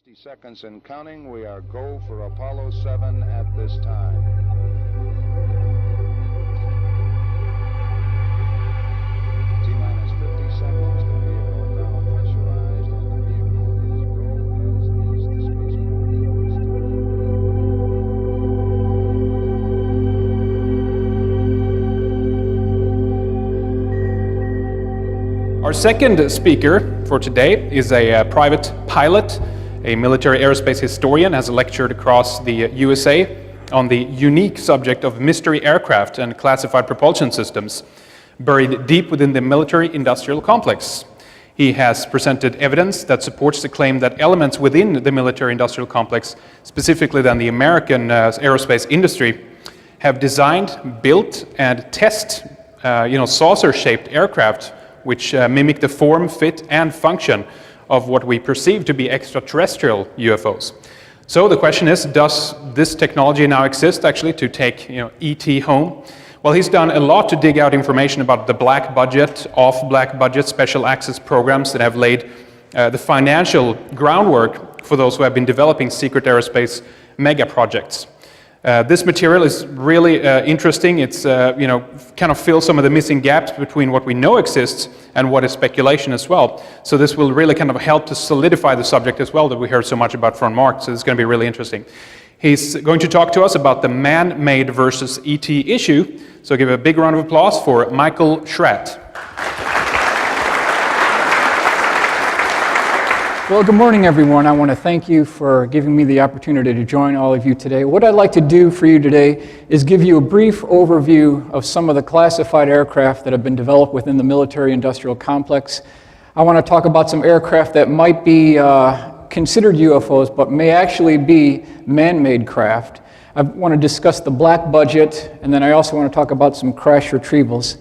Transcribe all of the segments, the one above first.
60 seconds and counting. We are go for Apollo 7 at this time. T-minus 50 seconds. The vehicle now pressurized and the vehicle is go as is the spacecraft. Our second speaker for today is a private pilot, a military aerospace historian, has lectured across the USA on the unique subject of mystery aircraft and classified propulsion systems buried deep within the military-industrial complex. He has presented evidence that supports the claim that elements within the military-industrial complex, specifically then the American aerospace industry, have designed, built, and test saucer-shaped aircraft which mimic the form, fit, and function of what we perceive to be extraterrestrial UFOs. So the question is, does this technology now exist actually to take ET home? Well, he's done a lot to dig out information about the black budget, off-black budget, special access programs that have laid the financial groundwork for those who have been developing secret aerospace mega projects. This material is really interesting. It's kind of fills some of the missing gaps between what we know exists and what is speculation as well. So this will really kind of help to solidify the subject as well that we heard so much about from Mark. So it's going to be really interesting. He's going to talk to us about the man-made versus ET issue. So give a big round of applause for Michael Schratt. Well, good morning, everyone. I want to thank you for giving me the opportunity to join all of you today. What I'd like to do for you today is give you a brief overview of some of the classified aircraft that have been developed within the military-industrial complex. I want to talk about some aircraft that might be considered UFOs, but may actually be man-made craft. I want to discuss the black budget, and then I also want to talk about some crash retrievals.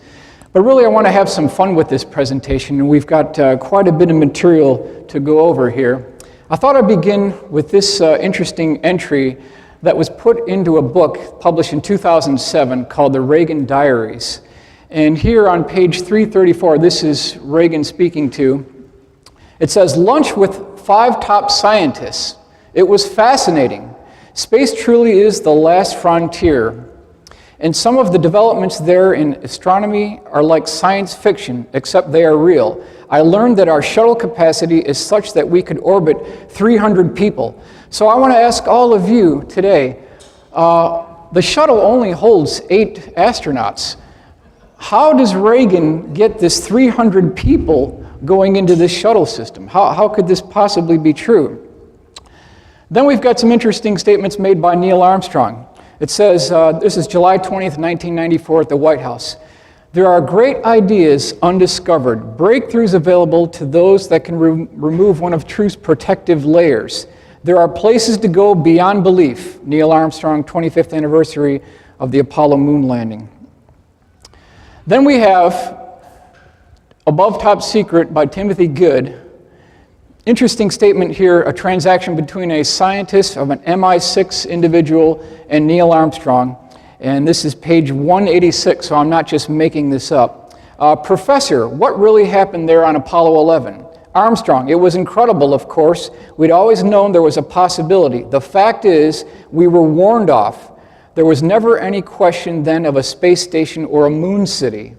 But really, I want to have some fun with this presentation, and we've got quite a bit of material to go over here. I thought I'd begin with this interesting entry that was put into a book published in 2007 called The Reagan Diaries. And here on page 334, this is Reagan speaking to. It says, "Lunch with 5 top scientists. It was fascinating. Space truly is the last frontier. And some of the developments there in astronomy are like science fiction, except they are real. I learned that our shuttle capacity is such that we could orbit 300 people. So I want to ask all of you today, the shuttle only holds 8 astronauts. How does Reagan get this 300 people going into this shuttle system? How could this possibly be true? Then we've got some interesting statements made by Neil Armstrong. It says, this is July 20th, 1994 at the White House. There are great ideas undiscovered, breakthroughs available to those that can remove one of truth's protective layers. There are places to go beyond belief. Neil Armstrong, 25th anniversary of the Apollo moon landing. Then we have Above Top Secret by Timothy Good. Interesting statement here, a transaction between a scientist of an MI6 individual and Neil Armstrong. And this is page 186, so I'm not just making this up. Professor, what really happened there on Apollo 11? Armstrong, it was incredible, of course. We'd always known there was a possibility. The fact is, we were warned off. There was never any question then of a space station or a moon city.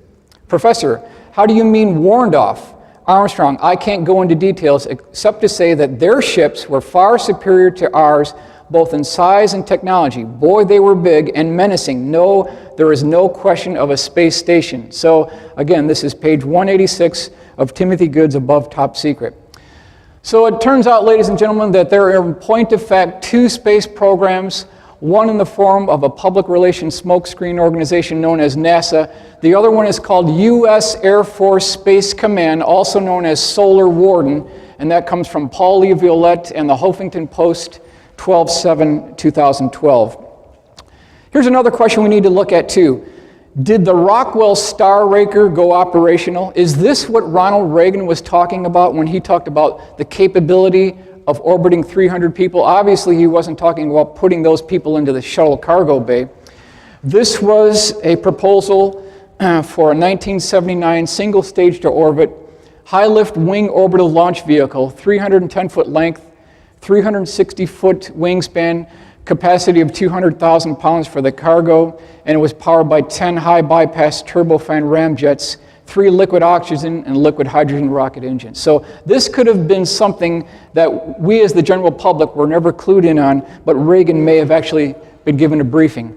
Professor, how do you mean warned off? Armstrong, I can't go into details except to say that their ships were far superior to ours, both in size and technology. Boy, they were big and menacing. No, there is no question of a space station. So again, this is page 186 of Timothy Good's Above Top Secret. So it turns out, ladies and gentlemen, that there are in point of fact 2 space programs, one in the form of a public relations smokescreen organization known as NASA. The other one is called U.S. Air Force Space Command, also known as Solar Warden, and that comes from Paul Lee Violette and the Huffington Post, 12/7/2012. Here's another question we need to look at too. Did the Rockwell Star Raker go operational? Is this what Ronald Reagan was talking about when he talked about the capability of orbiting 300 people? Obviously, he wasn't talking about putting those people into the shuttle cargo bay. This was a proposal for a 1979 single stage to orbit, high lift wing orbital launch vehicle, 310-foot length, 360-foot wingspan, capacity of 200,000 pounds for the cargo, and it was powered by 10 high-bypass turbofan ramjets, 3 liquid oxygen and liquid hydrogen rocket engines. So this could have been something that we as the general public were never clued in on, but Reagan may have actually been given a briefing.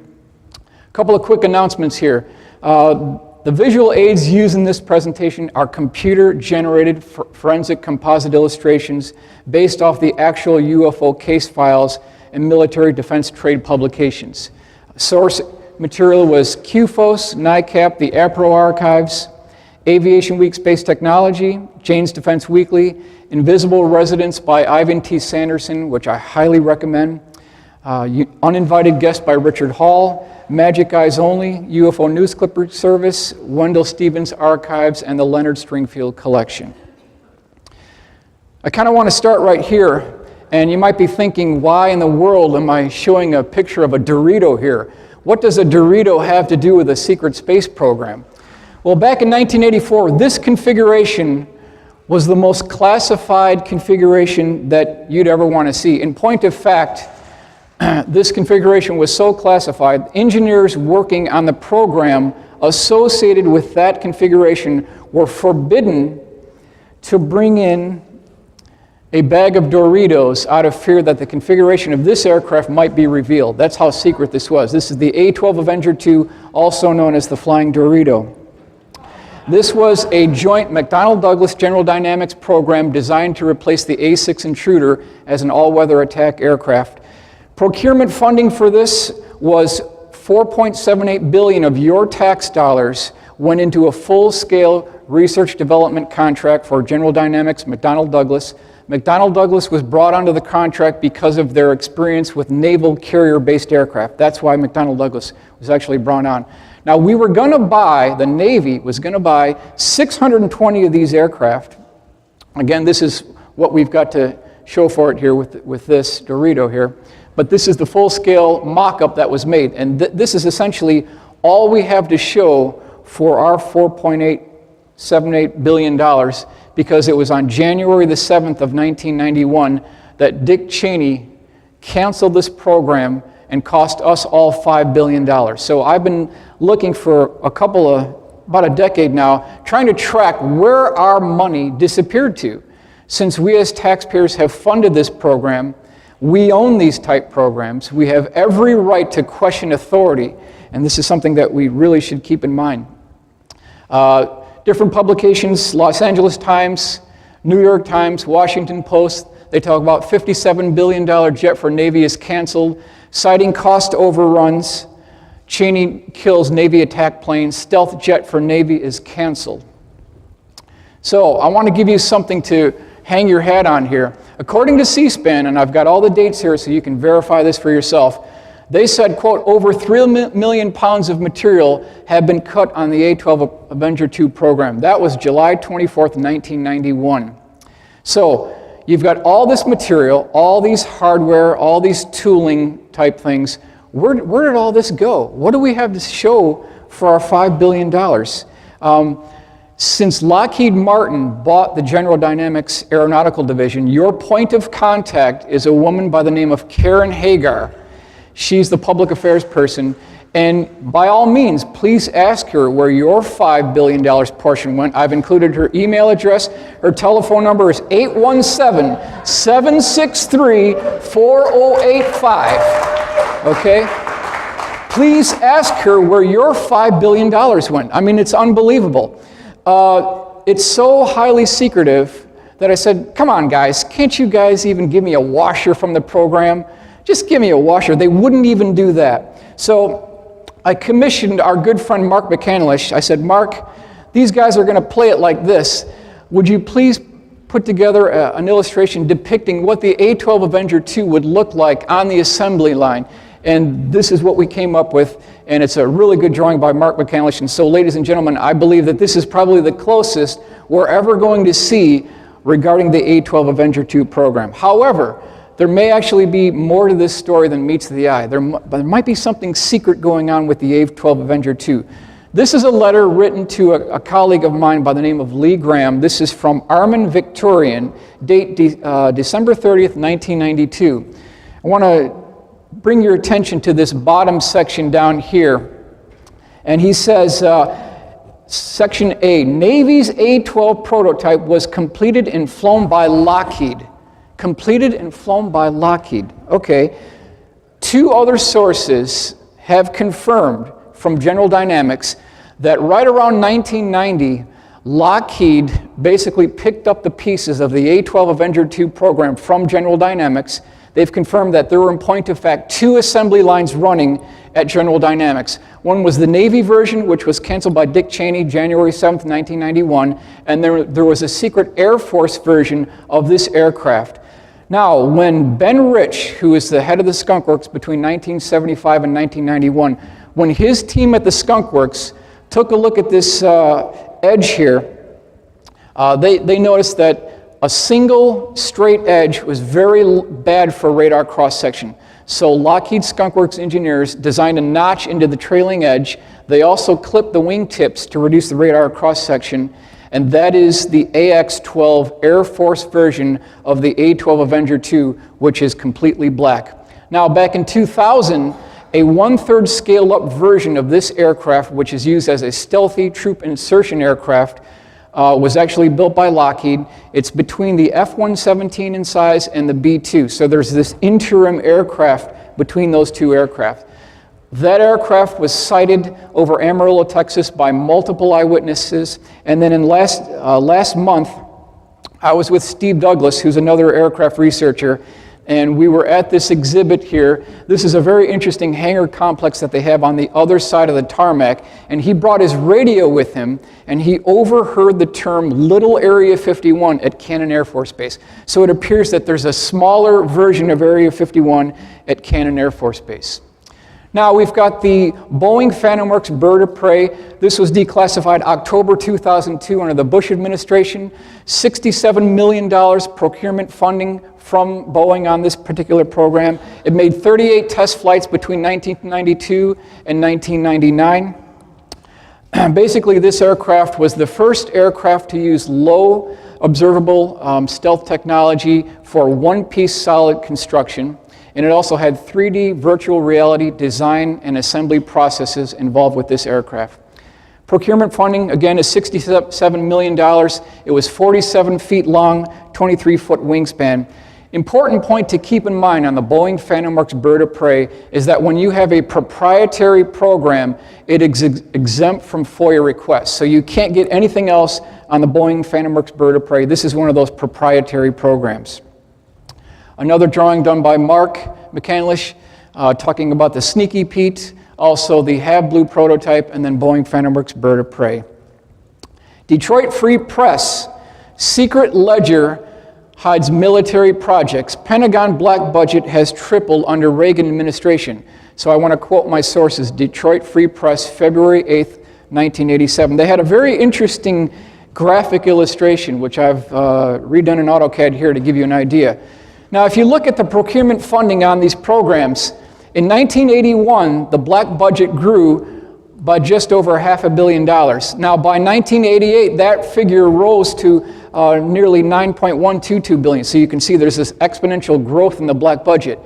A couple of quick announcements here. The visual aids used in this presentation are computer-generated forensic composite illustrations based off the actual UFO case files and military defense trade publications. Source material was QFOS, NICAP, the APRO archives, Aviation Week Space Technology, Jane's Defense Weekly, Invisible Residence by Ivan T. Sanderson, which I highly recommend, Uninvited Guest by Richard Hall, Magic Eyes Only, UFO News Clipper Service, Wendell Stevens Archives, and the Leonard Stringfield Collection. I kind of want to start right here, and you might be thinking, why in the world am I showing a picture of a Dorito here? What does a Dorito have to do with a secret space program? Well, back in 1984, this configuration was the most classified configuration that you'd ever want to see. In point of fact, this configuration was so classified, engineers working on the program associated with that configuration were forbidden to bring in a bag of Doritos out of fear that the configuration of this aircraft might be revealed. That's how secret this was. This is the A-12 Avenger II, also known as the Flying Dorito. This was a joint McDonnell Douglas General Dynamics program designed to replace the A-6 Intruder as an all-weather attack aircraft. Procurement funding for this was $4.78 billion of your tax dollars went into a full-scale research development contract for General Dynamics McDonnell Douglas. McDonnell Douglas was brought onto the contract because of their experience with naval carrier-based aircraft. That's why McDonnell Douglas was actually brought on. Now, we were going to buy, the Navy was going to buy 620 of these aircraft. Again, this is what we've got to show for it here with this Dorito here. But this is the full-scale mock-up that was made. And this is essentially all we have to show for our $4.878 billion, because it was on January the 7th of 1991 that Dick Cheney canceled this program and cost us all $5 billion. So I've been looking for about a decade now, trying to track where our money disappeared to. Since we as taxpayers have funded this program, we own these type programs, we have every right to question authority, and this is something that we really should keep in mind. Different publications, Los Angeles Times, New York Times, Washington Post, they talk about $57 billion jet for Navy is canceled, citing cost overruns. Cheney kills Navy attack plane, stealth jet for Navy is canceled. So I want to give you something to hang your hat on here. According to C-SPAN, and I've got all the dates here so you can verify this for yourself, they said, quote, over 3 million pounds of material have been cut on the A-12 Avenger II program. That was July 24th, 1991. So you've got all this material, all these hardware, all these tooling type things. Where did all this go? What do we have to show for our $5 billion? Since Lockheed Martin bought the General Dynamics Aeronautical Division, your point of contact is a woman by the name of Karen Hagar. She's the public affairs person, and by all means, please ask her where your $5 billion portion went. I've included her email address. Her telephone number is 817-763-4085. Okay? Please ask her where your $5 billion went. I mean, it's unbelievable. It's so highly secretive that I said, come on, guys, can't you guys even give me a washer from the program? Just give me a washer. They wouldn't even do that. So I commissioned our good friend Mark McCandlish. I said, Mark, these guys are going to play it like this. Would you please put together an illustration depicting what the A-12 Avenger II would look like on the assembly line? And this is what we came up with, and it's a really good drawing by Mark McCandlish. And so, ladies and gentlemen, I believe that this is probably the closest we're ever going to see regarding the A-12 Avenger II program. However, there may actually be more to this story than meets the eye. There might be something secret going on with the A-12 Avenger II. This is a letter written to a colleague of mine by the name of Lee Graham. This is from Armin Victorian, date December 30th, 1992. I want to bring your attention to this bottom section down here. And he says, Section A, Navy's A-12 prototype was completed and flown by Lockheed. Completed and flown by Lockheed. Okay. Two other sources have confirmed from General Dynamics that right around 1990, Lockheed basically picked up the pieces of the A-12 Avenger II program from General Dynamics. They've confirmed that there were, in point of fact, 2 assembly lines running at General Dynamics. One was the Navy version, which was canceled by Dick Cheney January 7th, 1991, and there was a secret Air Force version of this aircraft. Now, when Ben Rich, who is the head of the Skunk Works between 1975 and 1991, when his team at the Skunk Works took a look at this edge here, they noticed that a single straight edge was very bad for radar cross-section. So Lockheed Skunk Works engineers designed a notch into the trailing edge. They also clipped the wingtips to reduce the radar cross-section, and that is the AX-12 Air Force version of the A-12 Avenger II, which is completely black. Now, back in 2000, a 1/3 scaled-up version of this aircraft, which is used as a stealthy troop insertion aircraft, was actually built by Lockheed. It's between the F-117 in size and the B-2. So there's this interim aircraft between those two aircraft. That aircraft was sighted over Amarillo, Texas by multiple eyewitnesses. And then in last month, I was with Steve Douglas, who's another aircraft researcher, and we were at this exhibit here. This is a very interesting hangar complex that they have on the other side of the tarmac, and he brought his radio with him, and he overheard the term Little Area 51 at Cannon Air Force Base. So it appears that there's a smaller version of Area 51 at Cannon Air Force Base. Now we've got the Boeing Phantom Works bird of prey. This was declassified October 2002 under the Bush administration. $67 million procurement funding from Boeing on this particular program. It made 38 test flights between 1992 and 1999. Basically, this aircraft was the first aircraft to use low observable stealth technology for one-piece solid construction. And it also had 3D virtual reality design and assembly processes involved with this aircraft. Procurement funding, again, is $67 million. It was 47 feet long, 23-foot wingspan. Important point to keep in mind on the Boeing Phantom Works bird of prey is that when you have a proprietary program, it is exempt from FOIA requests. So you can't get anything else on the Boeing Phantom Works bird of prey. This is one of those proprietary programs. Another drawing done by Mark McCandlish, talking about the Sneaky Pete, also the Have Blue prototype, and then Boeing Phantom Works bird of prey. Detroit Free Press, secret ledger hides military projects. Pentagon black budget has tripled under Reagan administration. So I want to quote my sources, Detroit Free Press, February 8th, 1987. They had a very interesting graphic illustration, which I've redone in AutoCAD here to give you an idea. Now, if you look at the procurement funding on these programs, in 1981, the black budget grew by just over $500 million. Now, by 1988, that figure rose to nearly $9.122 billion. So you can see there's this exponential growth in the black budget.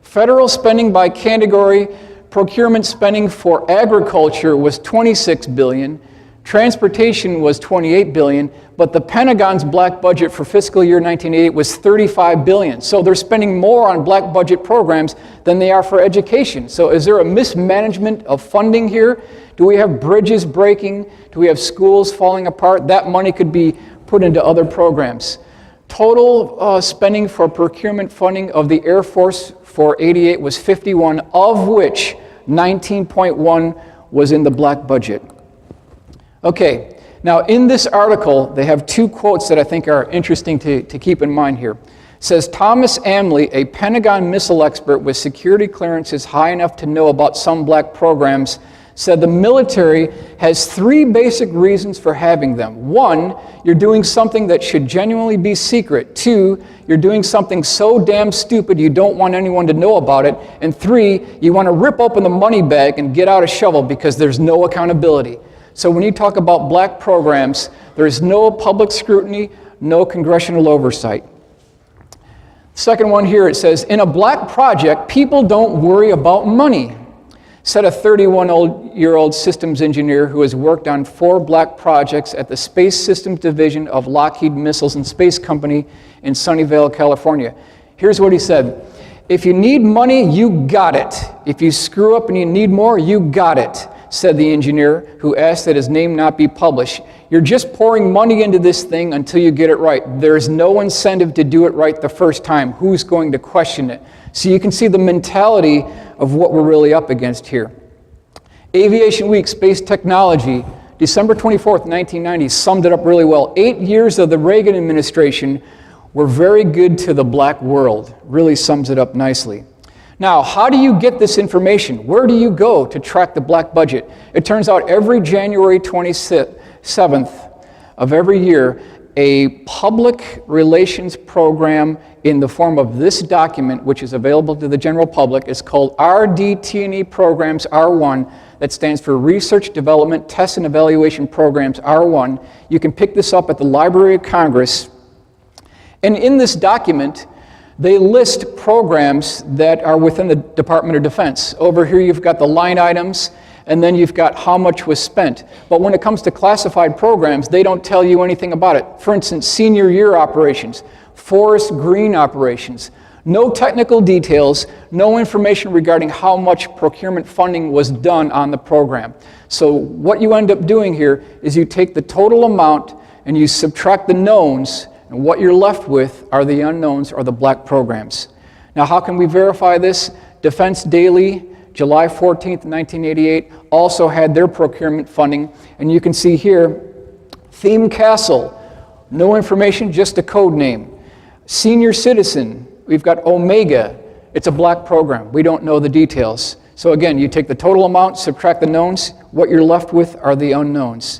Federal spending by category, procurement spending for agriculture was $26 billion. Transportation was $28 billion, but the Pentagon's black budget for fiscal year 1988 was $35 billion. So they're spending more on black budget programs than they are for education. So is there a mismanagement of funding here? Do we have bridges breaking? Do we have schools falling apart? That money could be put into other programs. Total spending for procurement funding of the Air Force for 88 was 51, of which 19.1 was in the black budget. Okay, now in this article, they have 2 quotes that I think are interesting to keep in mind here. It says, Thomas Amley, a Pentagon missile expert with security clearances high enough to know about some black programs, said the military has 3 basic reasons for having them. 1, you're doing something that should genuinely be secret. 2, you're doing something so damn stupid you don't want anyone to know about it. And 3, you want to rip open the money bag and get out a shovel because there's no accountability. So when you talk about black programs, there is no public scrutiny, no congressional oversight. Second one here, it says, in a black project, people don't worry about money, said a 31-year-old systems engineer who has worked on 4 black projects at the Space Systems Division of Lockheed Missiles and Space Company in Sunnyvale, California. Here's what he said. If you need money, you got it. If you screw up and you need more, you got it, said the engineer, who asked that his name not be published. You're just pouring money into this thing until you get it right. There's no incentive to do it right the first time. Who's going to question it? So you can see the mentality of what we're really up against here. Aviation Week, Space Technology, December 24th, 1990, summed it up really well. 8 years of the Reagan administration were very good to the black world. Really sums it up nicely. Now, how do you get this information? Where do you go to track the black budget? It turns out every January 27th of every year, a public relations program in the form of this document, which is available to the general public, is called RDT&E Programs R1. That stands for Research, Development, Test, and Evaluation Programs R1. You can pick this up at the Library of Congress. And in this document, they list programs that are within the Department of Defense. Over here you've got the line items, and then you've got how much was spent. But when it comes to classified programs, they don't tell you anything about it. For instance, senior year operations, forest green operations. No technical details, no information regarding how much procurement funding was done on the program. So what you end up doing here is you take the total amount and you subtract the knowns, and what you're left with are the unknowns or the black programs. Now, how can we verify this? Defense Daily, July 14th, 1988, also had their procurement funding. And you can see here, Theme Castle, no information, just a code name. Senior Citizen, we've got Omega. It's a black program. We don't know the details. So again, you take the total amount, subtract the knowns. What you're left with are the unknowns.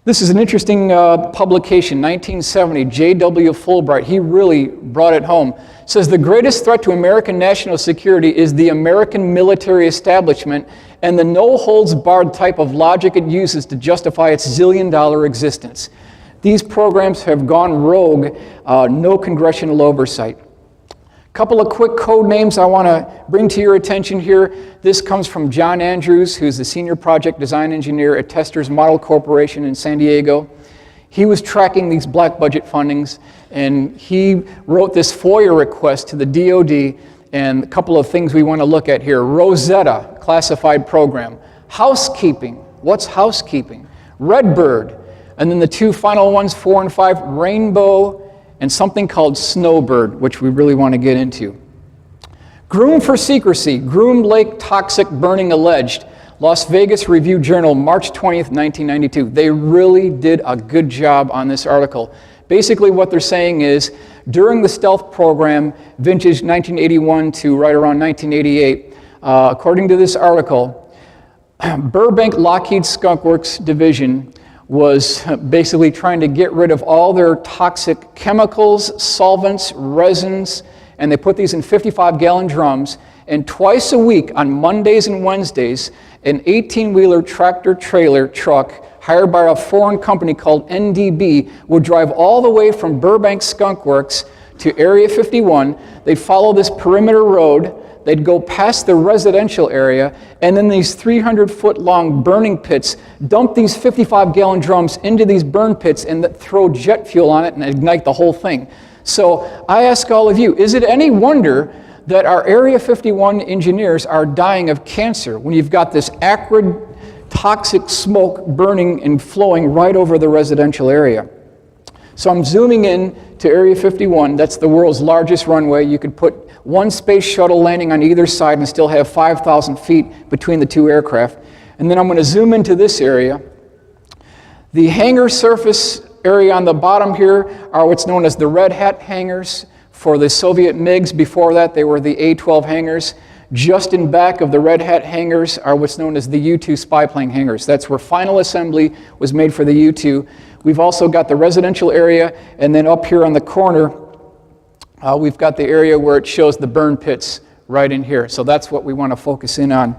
This is an interesting publication, 1970, J.W. Fulbright. He really brought it home. It says, the greatest threat to American national security is the American military establishment and the no-holds-barred type of logic it uses to justify its zillion-dollar existence. These programs have gone rogue, no congressional oversight. Couple of quick code names I want to bring to your attention here. This comes from John Andrews, who's the Senior Project Design Engineer at Testers Model Corporation in San Diego. He was tracking these black budget fundings, and he wrote this FOIA request to the DoD, and a couple of things we want to look at here. Rosetta, classified program. Housekeeping, what's housekeeping? Redbird, and then the 2 final ones, 4 and 5, Rainbow, and something called Snowbird, which we really want to get into. Groom for secrecy, Groom Lake toxic burning alleged. Las Vegas Review-Journal, March 20th, 1992. They really did a good job on this article. Basically what they're saying is, during the stealth program, vintage 1981 to right around 1988, according to this article, Burbank Lockheed Skunk Works Division was basically trying to get rid of all their toxic chemicals, solvents, resins, and they put these in 55-gallon drums, and twice a week on Mondays and Wednesdays, an 18-wheeler tractor-trailer truck hired by a foreign company called NDB would drive all the way from Burbank Skunk Works to Area 51. They'd follow this perimeter road, they'd go past the residential area, and then these 300-foot-long burning pits dump these 55-gallon drums into these burn pits and throw jet fuel on it and ignite the whole thing. So I ask all of you, is it any wonder that our Area 51 engineers are dying of cancer when you've got this acrid, toxic smoke burning and flowing right over the residential area? So I'm zooming in to Area 51. That's the world's largest runway. You could put one space shuttle landing on either side and still have 5,000 feet between the 2 aircraft. And then I'm going to zoom into this area. The hangar surface area on the bottom here are what's known as the Red Hat hangars for the Soviet MiGs. Before that, they were the A-12 hangars. Just in back of the Red Hat hangars are what's known as the U-2 spy plane hangars. That's where final assembly was made for the U-2. We've also got the residential area, and then up here on the corner, we've got the area where it shows the burn pits right in here. So that's what we want to focus in on.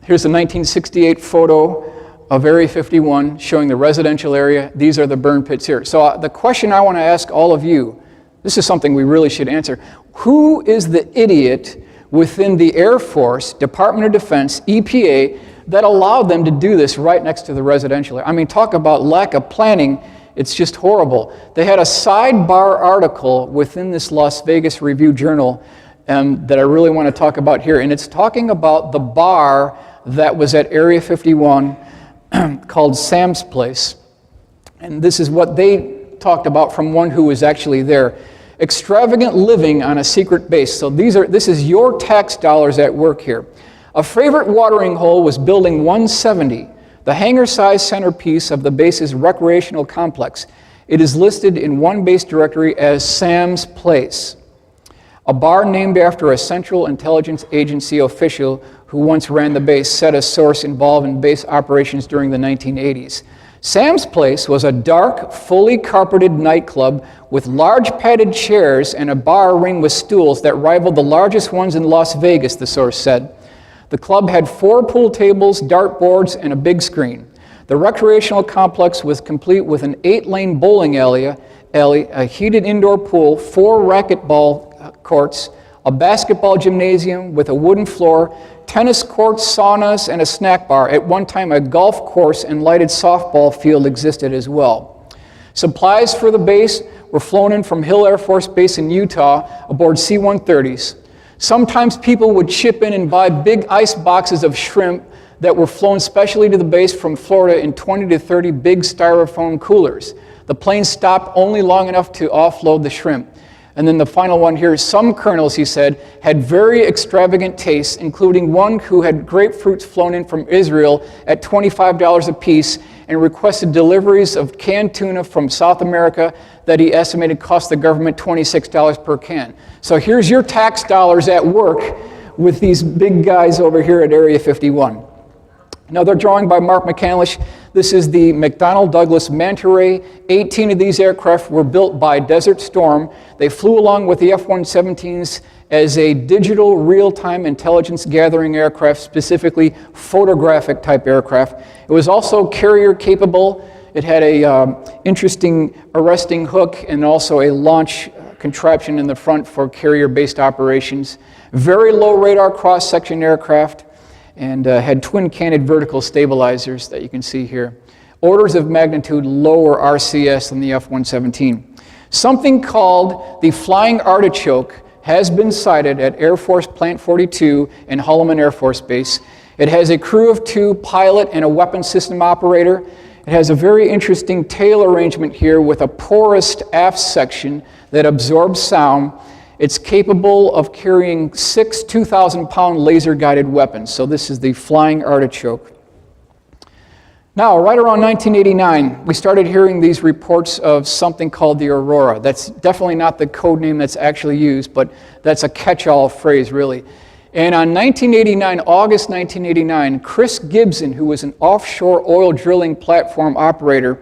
Here's a 1968 photo of Area 51 showing the residential area. These are the burn pits here. So the question I want to ask all of you, this is something we really should answer. Who is the idiot within the Air Force, Department of Defense, EPA, that allowed them to do this right next to the residential area? I mean, talk about lack of planning. It's just horrible. They had a sidebar article within this Las Vegas Review Journal that I really want to talk about here. And it's talking about the bar that was at Area 51 called Sam's Place. And this is what they talked about from one who was actually there. Extravagant living on a secret base. So this is your tax dollars at work here. A favorite watering hole was Building 170, the hangar-sized centerpiece of the base's recreational complex. It is listed in one base directory as Sam's Place, a bar named after a Central Intelligence Agency official who once ran the base, said a source involved in base operations during the 1980s. Sam's Place was a dark, fully carpeted nightclub with large padded chairs and a bar ring with stools that rivaled the largest ones in Las Vegas, the source said. The club had 4 pool tables, dartboards, and a big screen. The recreational complex was complete with an 8-lane bowling alley, a heated indoor pool, 4 racquetball courts, a basketball gymnasium with a wooden floor, tennis courts, saunas, and a snack bar. At one time, a golf course and lighted softball field existed as well. Supplies for the base were flown in from Hill Air Force Base in Utah aboard C-130s. Sometimes people would chip in and buy big ice boxes of shrimp that were flown specially to the base from Florida in 20 to 30 big styrofoam coolers. The plane stopped only long enough to offload the shrimp. And then the final one here, some colonels, he said, had very extravagant tastes, including one who had grapefruits flown in from Israel at $25 a piece and requested deliveries of canned tuna from South America that he estimated cost the government $26 per can. So here's your tax dollars at work with these big guys over here at Area 51. Another drawing by Mark McCandlish. This is the McDonnell Douglas Manta Ray. 18 of these aircraft were built by Desert Storm. They flew along with the F-117s as a digital real-time intelligence gathering aircraft, specifically photographic type aircraft. It was also carrier capable. It had a interesting arresting hook and also a launch contraption in the front for carrier-based operations. Very low radar cross-section aircraft, and had twin-canted vertical stabilizers that you can see here. Orders of magnitude lower RCS than the F-117. Something called the Flying Artichoke has been sighted at Air Force Plant 42 and Holloman Air Force Base. It has a crew of 2, pilot and a weapons system operator. It has a very interesting tail arrangement here with a porous aft section that absorbs sound. It's capable of carrying 6 2,000-pound laser-guided weapons. So this is the Flying Artichoke. Now, right around 1989, we started hearing these reports of something called the Aurora. That's definitely not the code name that's actually used, but that's a catch-all phrase, really. And on August 1989, Chris Gibson, who was an offshore oil drilling platform operator,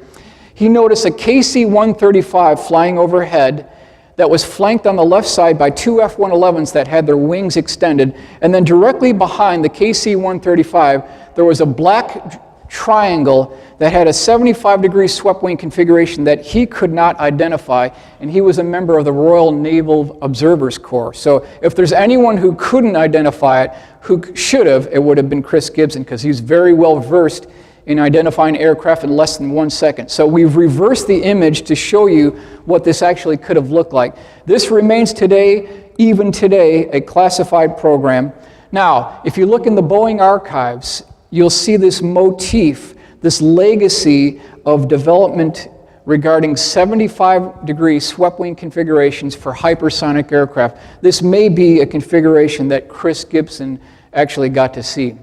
he noticed a KC-135 flying overhead that was flanked on the left side by 2 F-111s that had their wings extended. And then directly behind the KC-135, there was a black triangle that had a 75-degree swept wing configuration that he could not identify, and he was a member of the Royal Naval Observers Corps. So if there's anyone who couldn't identify it, who should have, it would have been Chris Gibson, because he's very well versed in identifying aircraft in less than 1 second. So we've reversed the image to show you what this actually could have looked like. This remains today, even today, a classified program. Now, if you look in the Boeing archives, you'll see this motif, this legacy of development regarding 75-degree swept wing configurations for hypersonic aircraft. This may be a configuration that Chris Gibson actually got to see.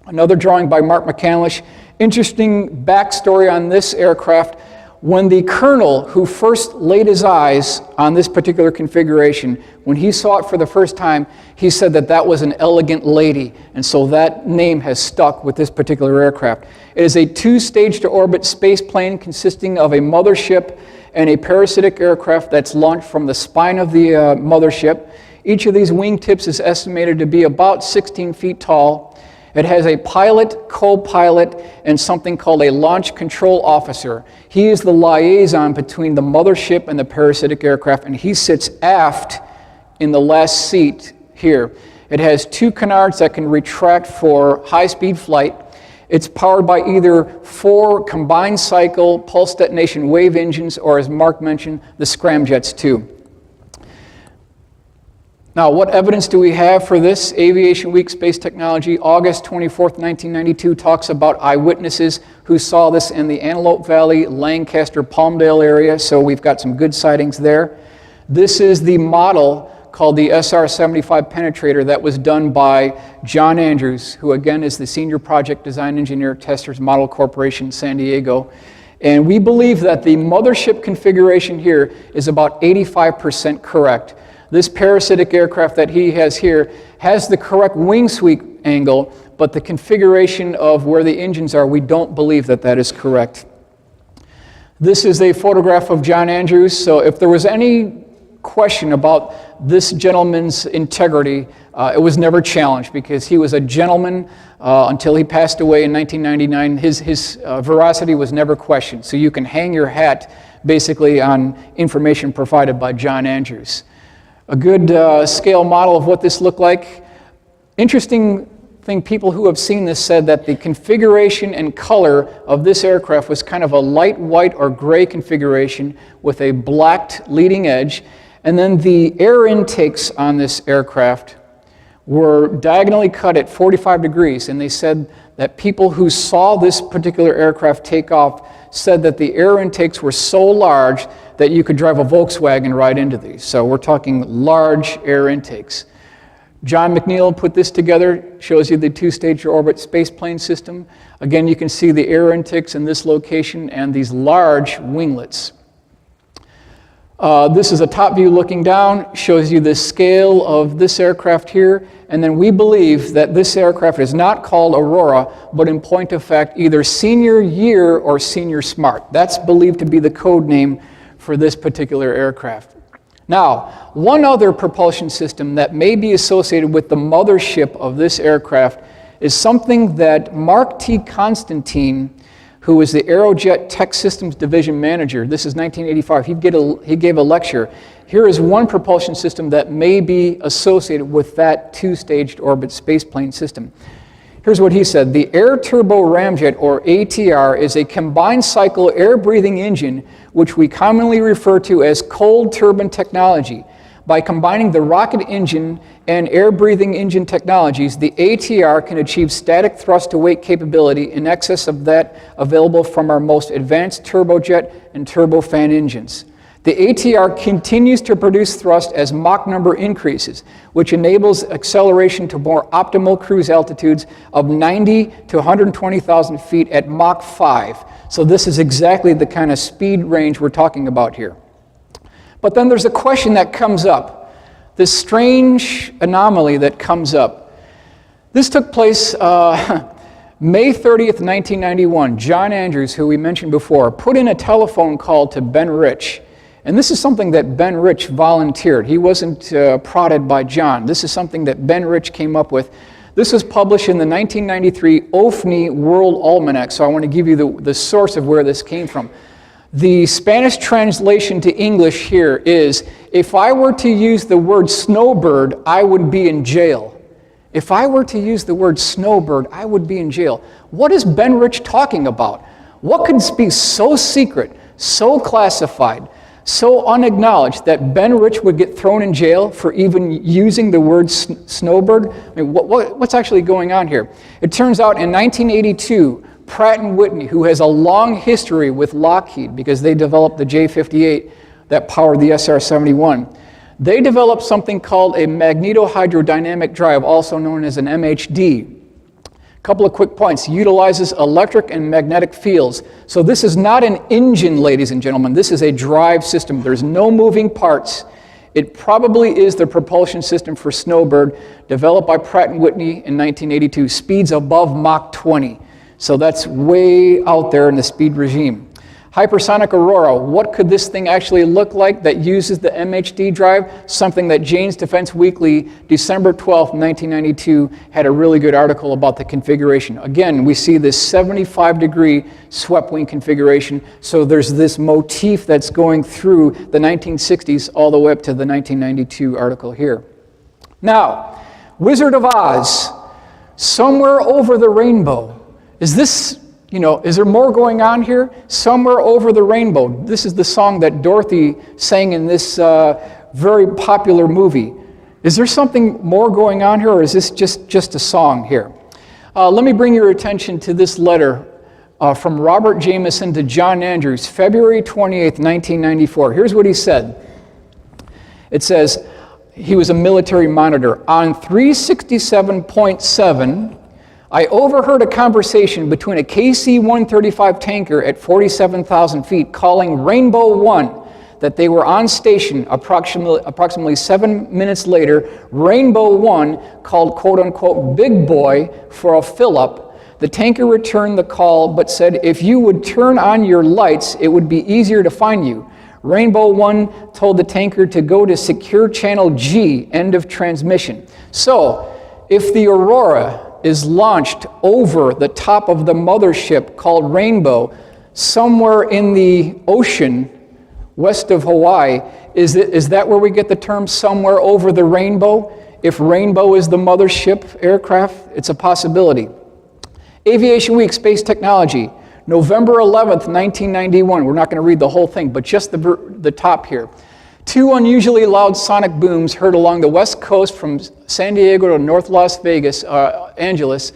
Another drawing by Mark McCandlish. Interesting backstory on this aircraft. When the colonel who first laid his eyes on this particular configuration, when he saw it for the first time, he said that that was an elegant lady, and so that name has stuck with this particular aircraft. It is a 2-stage-to-orbit space plane consisting of a mothership and a parasitic aircraft that's launched from the spine of the mothership. Each of these wingtips is estimated to be about 16 feet tall. It has a pilot, co-pilot, and something called a launch control officer. He is the liaison between the mothership and the parasitic aircraft, and he sits aft in the last seat here. It has 2 canards that can retract for high-speed flight. It's powered by either 4 combined cycle pulse detonation wave engines, or as Mark mentioned, the scramjets too. Now, what evidence do we have for this? Aviation Week Space Technology, August 24th, 1992, talks about eyewitnesses who saw this in the Antelope Valley, Lancaster, Palmdale area, so we've got some good sightings there. This is the model called the SR-75 penetrator that was done by John Andrews, who again is the Senior Project Design Engineer at Testers Model Corporation, San Diego. And we believe that the mothership configuration here is about 85% correct. This parasitic aircraft that he has here has the correct wing sweep angle, but the configuration of where the engines are, we don't believe that that is correct. This is a photograph of John Andrews, so if there was any question about this gentleman's integrity, it was never challenged because he was a gentleman until he passed away in 1999. His veracity was never questioned, so you can hang your hat basically on information provided by John Andrews. A good scale model of what this looked like. Interesting thing, people who have seen this said that the configuration and color of this aircraft was kind of a light white or gray configuration with a blacked leading edge. And then the air intakes on this aircraft were diagonally cut at 45 degrees. And they said that people who saw this particular aircraft take off said that the air intakes were so large that you could drive a Volkswagen right into these. So we're talking large air intakes. John McNeil put this together, shows you the 2-stage orbit spaceplane system. Again, you can see the air intakes in this location and these large winglets. This is a top view looking down, shows you the scale of this aircraft here, and then we believe that this aircraft is not called Aurora, but in point of fact either Senior Year or Senior Smart. That's believed to be the code name for this particular aircraft. Now, one other propulsion system that may be associated with the mothership of this aircraft is something that Mark T. Constantine, who was the Aerojet Tech Systems Division Manager, this is 1985, he gave a lecture. Here is one propulsion system that may be associated with that 2-staged orbit spaceplane system. Here's what he said: the air turbo ramjet, or ATR, is a combined cycle air-breathing engine which we commonly refer to as cold turbine technology. By combining the rocket engine and air-breathing engine technologies, the ATR can achieve static thrust-to-weight capability in excess of that available from our most advanced turbojet and turbofan engines. The ATR continues to produce thrust as Mach number increases, which enables acceleration to more optimal cruise altitudes of 90 to 120,000 feet at Mach 5. So this is exactly the kind of speed range we're talking about here. But then there's a question that comes up, this strange anomaly that comes up. This took place May 30th, 1991. John Andrews, who we mentioned before, put in a telephone call to Ben Rich. And this is something that Ben Rich volunteered. He wasn't prodded by John. This is something that Ben Rich came up with. This was published in the 1993 OFNI World Almanac, so I want to give you the source of where this came from. The Spanish translation to English here is, if I were to use the word snowbird, I would be in jail. If I were to use the word snowbird, I would be in jail. What is Ben Rich talking about? What could be so secret, so classified, so unacknowledged that Ben Rich would get thrown in jail for even using the word snowbird? I mean, what's actually going on here? It turns out in 1982, Pratt & Whitney, who has a long history with Lockheed because they developed the J-58 that powered the SR-71, they developed something called a magnetohydrodynamic drive, also known as an MHD. A couple of quick points. Utilizes electric and magnetic fields. So this is not an engine, ladies and gentlemen. This is a drive system. There's no moving parts. It probably is the propulsion system for Snowbird, developed by Pratt & Whitney in 1982. Speeds above Mach 20. So that's way out there in the speed regime. Hypersonic Aurora, what could this thing actually look like that uses the MHD drive? Something that Jane's Defense Weekly, December 12th, 1992, had a really good article about the configuration. Again, we see this 75-degree swept wing configuration, so there's this motif that's going through the 1960s all the way up to the 1992 article here. Now, Wizard of Oz, somewhere over the rainbow. Is this, is there more going on here? Somewhere over the rainbow. This is the song that Dorothy sang in this very popular movie. Is there something more going on here, or is this just a song here? Let me bring your attention to this letter from Robert Jameson to John Andrews, February 28th, 1994. Here's what he said. It says, he was a military monitor. On 367.7, I overheard a conversation between a KC-135 tanker at 47,000 feet calling Rainbow 1 that they were on station. Approximately 7 minutes later, Rainbow 1 called quote-unquote Big Boy for a fill-up. The tanker returned the call but said if you would turn on your lights, it would be easier to find you. Rainbow 1 told the tanker to go to Secure Channel G, end of transmission. So, if the Aurora is launched over the top of the mothership called Rainbow, somewhere in the ocean west of Hawaii, is that where we get the term somewhere over the rainbow? If Rainbow is the mothership aircraft, it's a possibility. Aviation Week, Space Technology. November 11th, 1991. We're not going to read the whole thing, but just the top here. 2 unusually loud sonic booms heard along the west coast from San Diego to North Las Vegas, Angeles,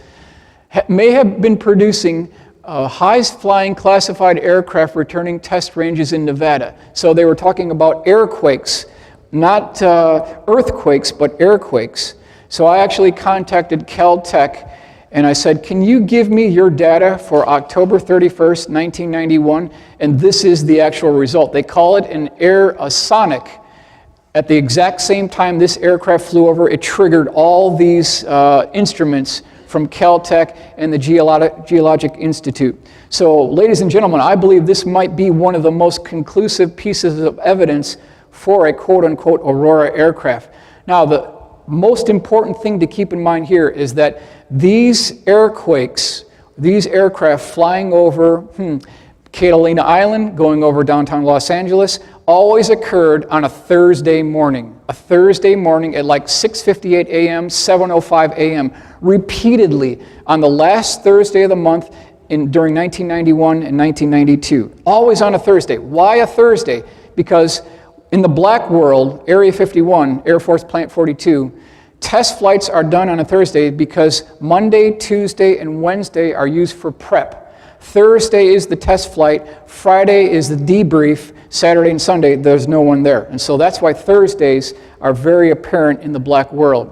may have been producing high-flying classified aircraft returning test ranges in Nevada. So they were talking about airquakes, not earthquakes, but airquakes. So I actually contacted Caltech and I said, can you give me your data for October 31st, 1991? And this is the actual result. They call it a sonic. At the exact same time this aircraft flew over, it triggered all these instruments from Caltech and the Geologic Institute. So, ladies and gentlemen, I believe this might be one of the most conclusive pieces of evidence for a quote-unquote Aurora aircraft. Now, the most important thing to keep in mind here is that these airquakes, these aircraft flying over Catalina Island, going over downtown Los Angeles, always occurred on a Thursday morning. A Thursday morning at like 6:58 a.m., 7:05 a.m., repeatedly on the last Thursday of the month during 1991 and 1992. Always on a Thursday. Why a Thursday? Because in the black world, Area 51, Air Force Plant 42, test flights are done on a Thursday because Monday, Tuesday, and Wednesday are used for prep. Thursday is the test flight, Friday is the debrief, Saturday and Sunday there's no one there. And so that's why Thursdays are very apparent in the black world.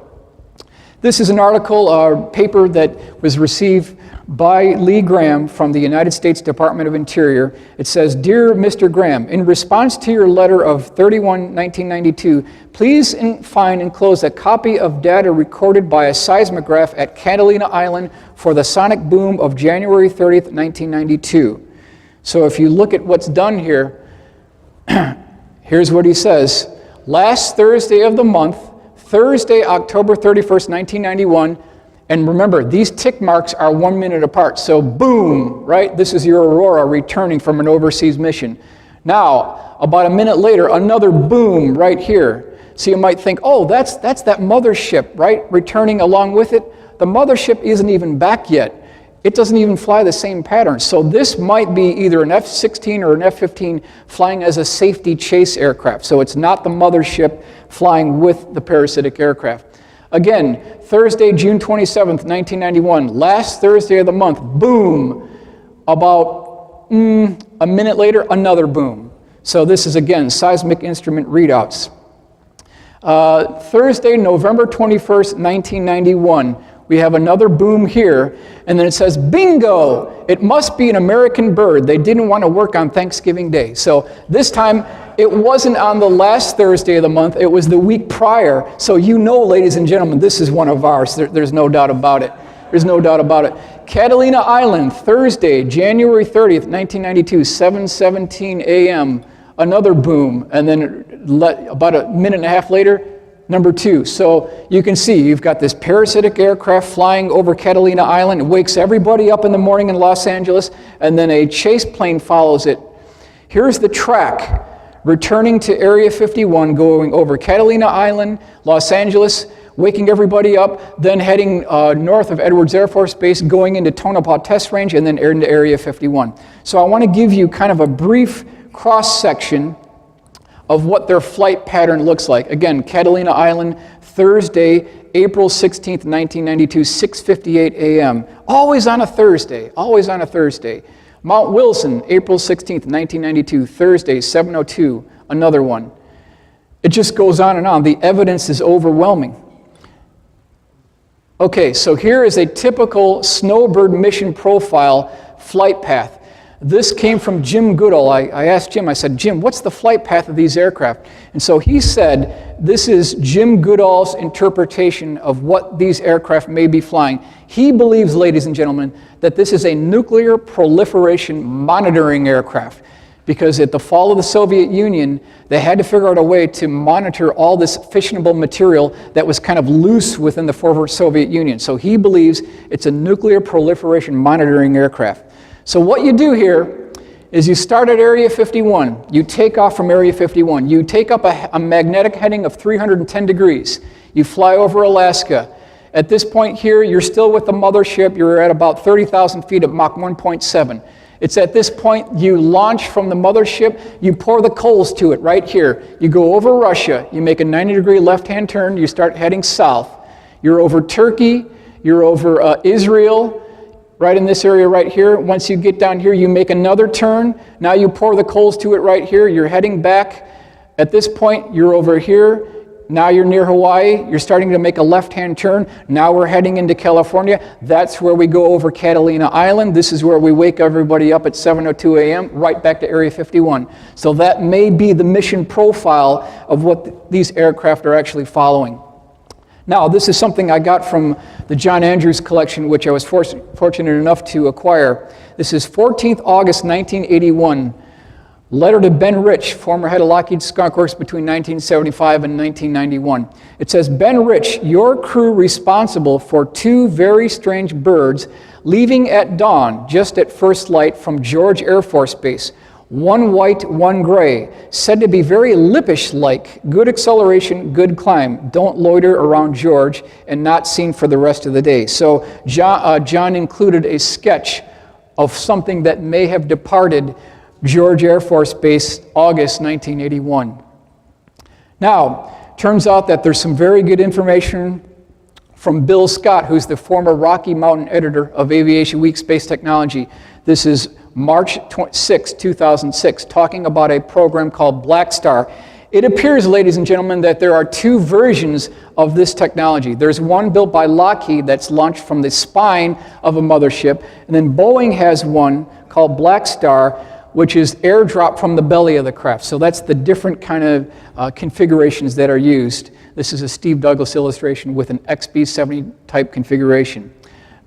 This is an article, a paper that was received by Lee Graham from the United States Department of Interior. It says, Dear Mr. Graham, in response to your letter of 31/1992, please find enclosed a copy of data recorded by a seismograph at Catalina Island for the sonic boom of January 30th, 1992. So if you look at what's done here, here's what he says. Last Thursday of the month, Thursday, October 31st, 1991, and remember, these tick marks are 1 minute apart. So boom, right? This is your Aurora returning from an overseas mission. Now, about a minute later, another boom right here. So you might think, oh, that's that mothership, right? Returning along with it. The mothership isn't even back yet. It doesn't even fly the same pattern. So this might be either an F-16 or an F-15 flying as a safety chase aircraft. So it's not the mothership flying with the parasitic aircraft. Again, Thursday, June 27th, 1991, last Thursday of the month, boom. About a minute later, another boom. So this is, again, seismic instrument readouts. Thursday, November 21st, 1991, we have another boom here, and then it says, bingo! It must be an American bird. They didn't want to work on Thanksgiving Day. So this time, it wasn't on the last Thursday of the month, it was the week prior. So you know, ladies and gentlemen, this is one of ours. There's no doubt about it. There's no doubt about it. Catalina Island, Thursday, January 30th, 1992, 7:17 a.m., another boom. And then about a minute and a half later, number 2. So you can see you've got this parasitic aircraft flying over Catalina Island. It wakes everybody up in the morning in Los Angeles, and then a chase plane follows it. Here's the track returning to Area 51, going over Catalina Island, Los Angeles, waking everybody up, then heading north of Edwards Air Force Base, going into Tonopah Test Range, and then into Area 51. So I want to give you kind of a brief cross-section of what their flight pattern looks like. Again, Catalina Island, Thursday, April 16th, 1992, 6:58 a.m. Always on a Thursday, always on a Thursday. Mount Wilson, April 16th, 1992, Thursday, 7:02, another one. It just goes on and on. The evidence is overwhelming. Okay, so here is a typical snowbird mission profile flight path. This came from Jim Goodall. I asked Jim, I said, Jim, what's the flight path of these aircraft? And so he said, this is Jim Goodall's interpretation of what these aircraft may be flying. He believes, ladies and gentlemen, that this is a nuclear proliferation monitoring aircraft, because at the fall of the Soviet Union, they had to figure out a way to monitor all this fissionable material that was kind of loose within the former Soviet Union. So he believes it's a nuclear proliferation monitoring aircraft. So what you do here is you start at Area 51. You take off from Area 51. You take up a magnetic heading of 310 degrees. You fly over Alaska. At this point here, you're still with the mothership. You're at about 30,000 feet at Mach 1.7. It's at this point you launch from the mothership. You pour the coals to it right here. You go over Russia. You make a 90-degree left-hand turn. You start heading south. You're over Turkey. You're over Israel. Right in this area right here. Once you get down here, you make another turn. Now you pour the coals to it right here. You're heading back. At this point, you're over here. Now you're near Hawaii. You're starting to make a left-hand turn. Now we're heading into California. That's where we go over Catalina Island. This is where we wake everybody up at 7:02 a.m., right back to Area 51. So that may be the mission profile of what these aircraft are actually following. Now, this is something I got from the John Andrews collection, which I was fortunate enough to acquire. This is 14th August 1981, letter to Ben Rich, former head of Lockheed Skunk Works between 1975 and 1991. It says, Ben Rich, your crew responsible for 2 very strange birds leaving at dawn, just at first light from George Air Force Base. One white, one gray, said to be very Lippish-like, good acceleration, good climb, don't loiter around George, and not seen for the rest of the day. So John included a sketch of something that may have departed George Air Force Base, August 1981. Now, turns out that there's some very good information from Bill Scott, who's the former Rocky Mountain editor of Aviation Week Space Technology. This is March 6, 2006, talking about a program called Black Star. It appears, ladies and gentlemen, that there are 2 versions of this technology. There's one built by Lockheed that's launched from the spine of a mothership, and then Boeing has one called Black Star, which is airdropped from the belly of the craft. So that's the different kind of configurations that are used. This is a Steve Douglas illustration with an XB-70 type configuration.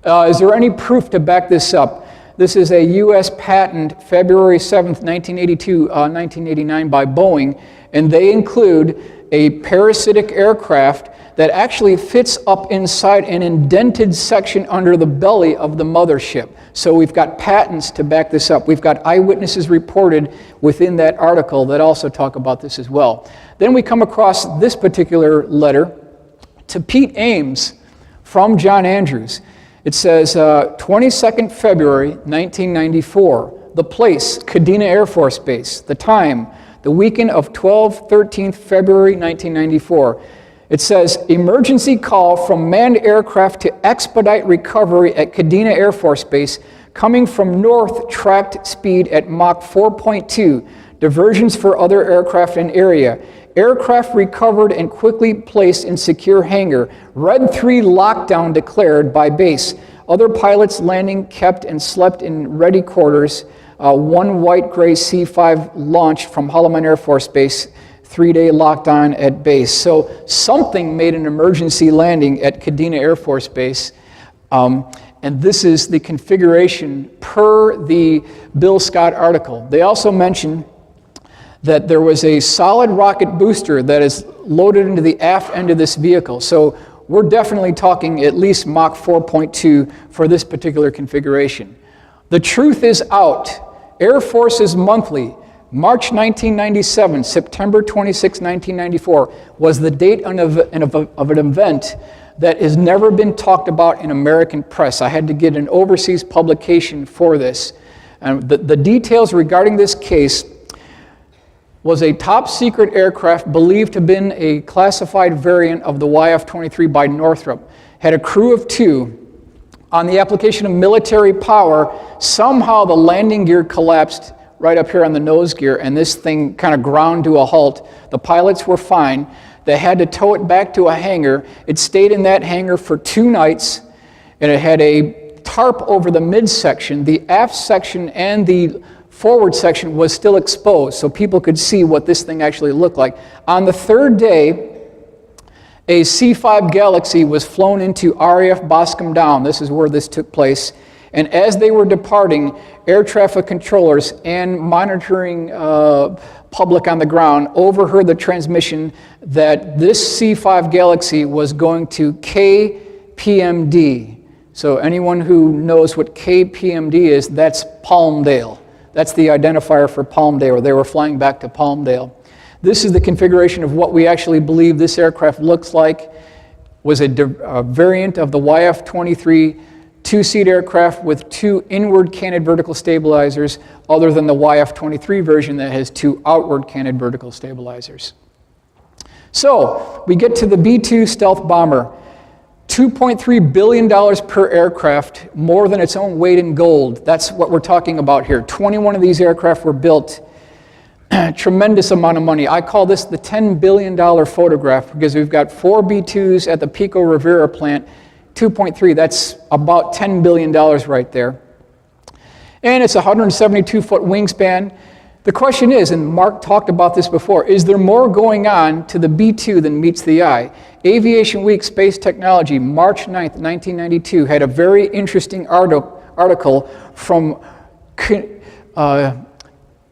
Is there any proof to back this up? This is a U.S. patent, February 7th, 1982, 1989 by Boeing, and they include a parasitic aircraft that actually fits up inside an indented section under the belly of the mothership. So we've got patents to back this up. We've got eyewitnesses reported within that article that also talk about this as well. Then we come across this particular letter to Pete Ames from John Andrews. It says, 22nd February, 1994. The place, Kadena Air Force Base. The time, the weekend of 13th February, 1994. It says, emergency call from manned aircraft to expedite recovery at Kadena Air Force Base, coming from north, tracked speed at Mach 4.2. Diversions for other aircraft in area. Aircraft recovered and quickly placed in secure hangar. Red 3 lockdown declared by base. Other pilots landing kept and slept in ready quarters. One white-gray C-5 launched from Holloman Air Force Base. 3-day lockdown at base. So something made an emergency landing at Kadena Air Force Base. And this is the configuration per the Bill Scott article. They also mention that there was a solid rocket booster that is loaded into the aft end of this vehicle. So we're definitely talking at least Mach 4.2 for this particular configuration. The truth is out. Air Forces Monthly, March 1997, September 26, 1994, was the date of an event that has never been talked about in American press. I had to get an overseas publication for this. And the details regarding this case was a top secret aircraft believed to have been a classified variant of the YF-23 by Northrop. Had a crew of 2. On the application of military power, somehow the landing gear collapsed right up here on the nose gear, and this thing kind of ground to a halt. The pilots were fine. They had to tow it back to a hangar. It stayed in that hangar for 2 nights, and it had a tarp over the midsection. The aft section and the forward section was still exposed, so people could see what this thing actually looked like. On the 3rd day, a C-5 Galaxy was flown into RAF Boscombe Down. This is where this took place. And as they were departing, air traffic controllers and monitoring public on the ground overheard the transmission that this C-5 Galaxy was going to KPMD. So anyone who knows what KPMD is, that's Palmdale. That's the identifier for Palmdale. They were flying back to Palmdale. This is the configuration of what we actually believe this aircraft looks like. Was a variant of the YF-23 2-seat aircraft with 2 inward canted vertical stabilizers, other than the YF-23 version that has 2 outward canted vertical stabilizers. So we get to the B-2 stealth bomber. $2.3 billion per aircraft, more than its own weight in gold. That's what we're talking about here. 21 of these aircraft were built. Tremendous amount of money. I call this the $10 billion photograph because we've got 4 B-2s at the Pico Rivera plant, 2.3, that's about $10 billion right there. And it's a 172-foot wingspan. The question is, and Mark talked about this before, is there more going on to the B-2 than meets the eye? Aviation Week Space Technology, March 9th, 1992, had a very interesting article from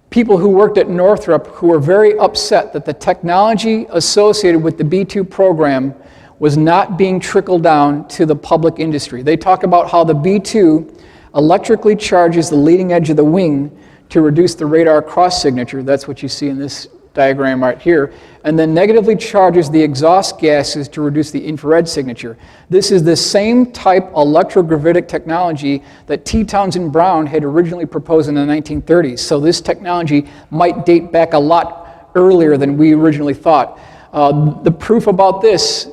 people who worked at Northrop who were very upset that the technology associated with the B-2 program was not being trickled down to the public industry. They talk about how the B-2 electrically charges the leading edge of the wing to reduce the radar cross signature. That's what you see in this diagram right here. And then negatively charges the exhaust gases to reduce the infrared signature. This is the same type electrogravitic technology that T. Townsend Brown had originally proposed in the 1930s. So this technology might date back a lot earlier than we originally thought. The proof about this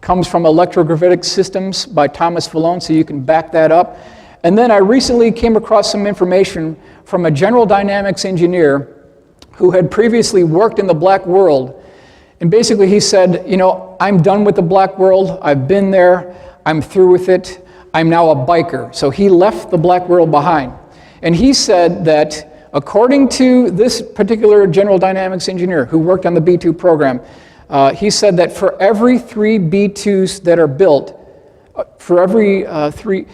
comes from Electrogravitic Systems by Thomas Vallone, so you can back that up. And then I recently came across some information from a General Dynamics engineer who had previously worked in the black world. And basically he said, you know, I'm done with the black world. I've been there. I'm through with it. I'm now a biker. So he left the black world behind. And he said that according to this particular General Dynamics engineer who worked on the B-2 program, he said that for every 3 B-2s that are built, for every 3,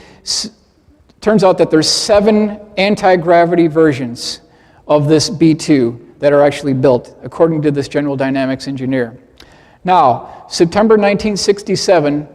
turns out that there's 7 anti-gravity versions of this B-2 that are actually built, according to this General Dynamics engineer. Now, September 1967,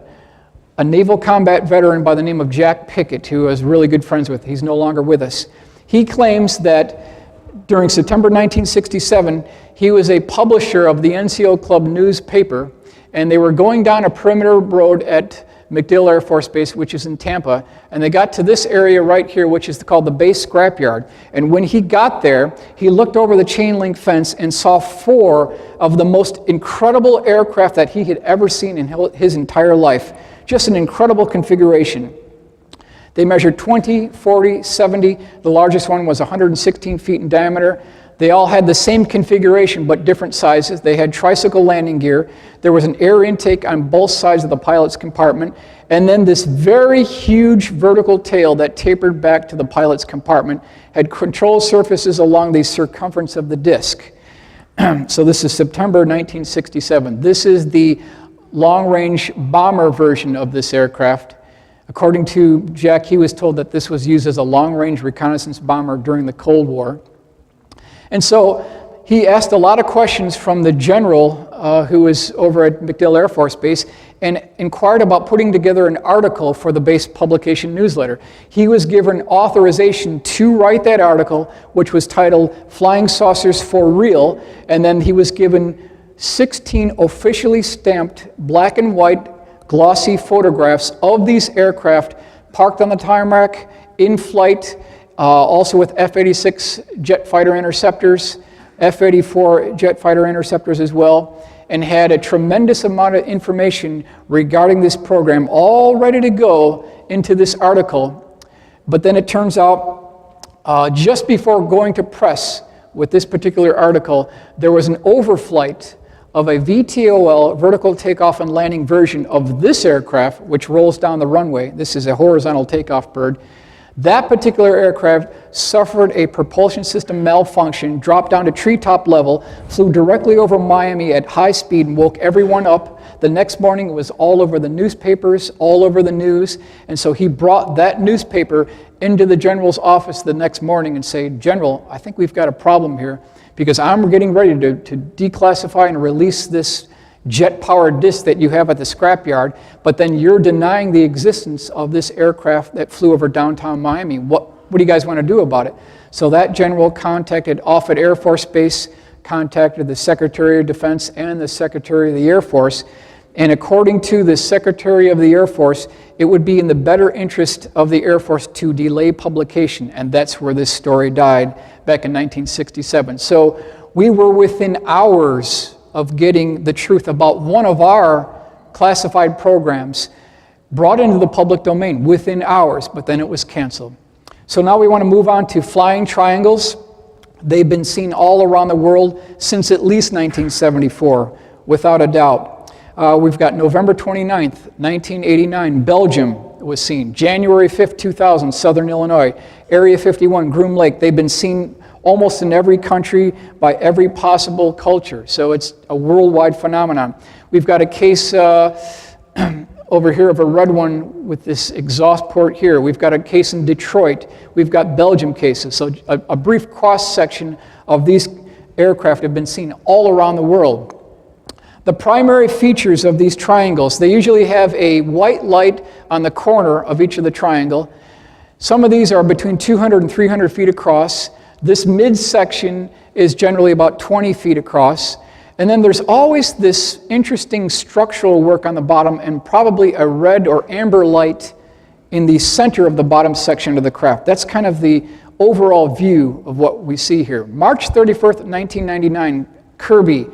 a naval combat veteran by the name of Jack Pickett, who I was really good friends with, he's no longer with us, he claims that during September 1967, he was a publisher of the NCO Club newspaper, and they were going down a perimeter road at MacDill Air Force Base, which is in Tampa, and they got to this area right here, which is called the base scrapyard. And when he got there, he looked over the chain link fence and saw 4 of the most incredible aircraft that he had ever seen in his entire life. Just an incredible configuration. They measured 20, 40, 70. The largest one was 116 feet in diameter. They all had the same configuration, but different sizes. They had tricycle landing gear. There was an air intake on both sides of the pilot's compartment, and then this very huge vertical tail that tapered back to the pilot's compartment had control surfaces along the circumference of the disc. So this is September 1967. This is the long-range bomber version of this aircraft. According to Jack, he was told that this was used as a long-range reconnaissance bomber during the Cold War. And so he asked a lot of questions from the general who was over at MacDill Air Force Base and inquired about putting together an article for the base publication newsletter. He was given authorization to write that article, which was titled Flying Saucers for Real, and then he was given 16 officially stamped black and white glossy photographs of these aircraft parked on the tarmac, in flight, also with F-86 jet fighter interceptors, F-84 jet fighter interceptors as well, and had a tremendous amount of information regarding this program all ready to go into this article. But then it turns out, just before going to press with this particular article, there was an overflight of a VTOL, vertical takeoff and landing version of this aircraft, which rolls down the runway. This is a horizontal takeoff bird. That particular aircraft suffered a propulsion system malfunction, dropped down to treetop level, flew directly over Miami at high speed and woke everyone up. The next morning it was all over the newspapers, all over the news, and so he brought that newspaper into the general's office the next morning and said, "General, I think we've got a problem here because I'm getting ready to declassify and release this jet-powered disc that you have at the scrapyard, but then you're denying the existence of this aircraft that flew over downtown Miami. What do you guys want to do about it?" So that general contacted Offutt Air Force Base, contacted the Secretary of Defense and the Secretary of the Air Force, and according to the Secretary of the Air Force, it would be in the better interest of the Air Force to delay publication, and that's where this story died back in 1967. So we were within hours of getting the truth about one of our classified programs brought into the public domain within hours, but then it was canceled. So now we want to move on to flying triangles. They've been seen all around the world since at least 1974, without a doubt. We've got November 29th, 1989, Belgium was seen. January 5th, 2000, Southern Illinois. Area 51, Groom Lake. They've been seen almost in every country by every possible culture. So it's a worldwide phenomenon. We've got a case over here of a red one with this exhaust port here. We've got a case in Detroit. We've got Belgium cases. So a brief cross-section of these aircraft have been seen all around the world. The primary features of these triangles, they usually have a white light on the corner of each of the triangle. Some of these are between 200 and 300 feet across. This midsection is generally about 20 feet across. And then there's always this interesting structural work on the bottom and probably a red or amber light in the center of the bottom section of the craft. That's kind of the overall view of what we see here. March 31st, 1999, Kirby,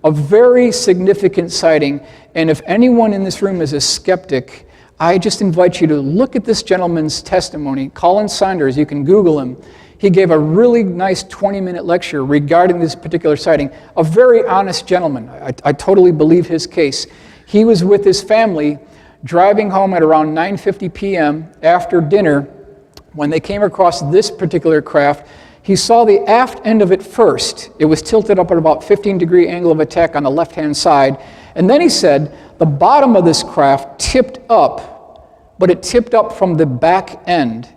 a very significant sighting. And if anyone in this room is a skeptic, I just invite you to look at this gentleman's testimony. Colin Saunders, you can Google him. He gave a really nice 20-minute lecture regarding this particular sighting. A very honest gentleman. I totally believe his case. He was with his family driving home at around 9:50 p.m. after dinner when they came across this particular craft. He saw the aft end of it first. It was tilted up at about 15-degree angle of attack on the left-hand side. And then he said the bottom of this craft tipped up, but it tipped up from the back end.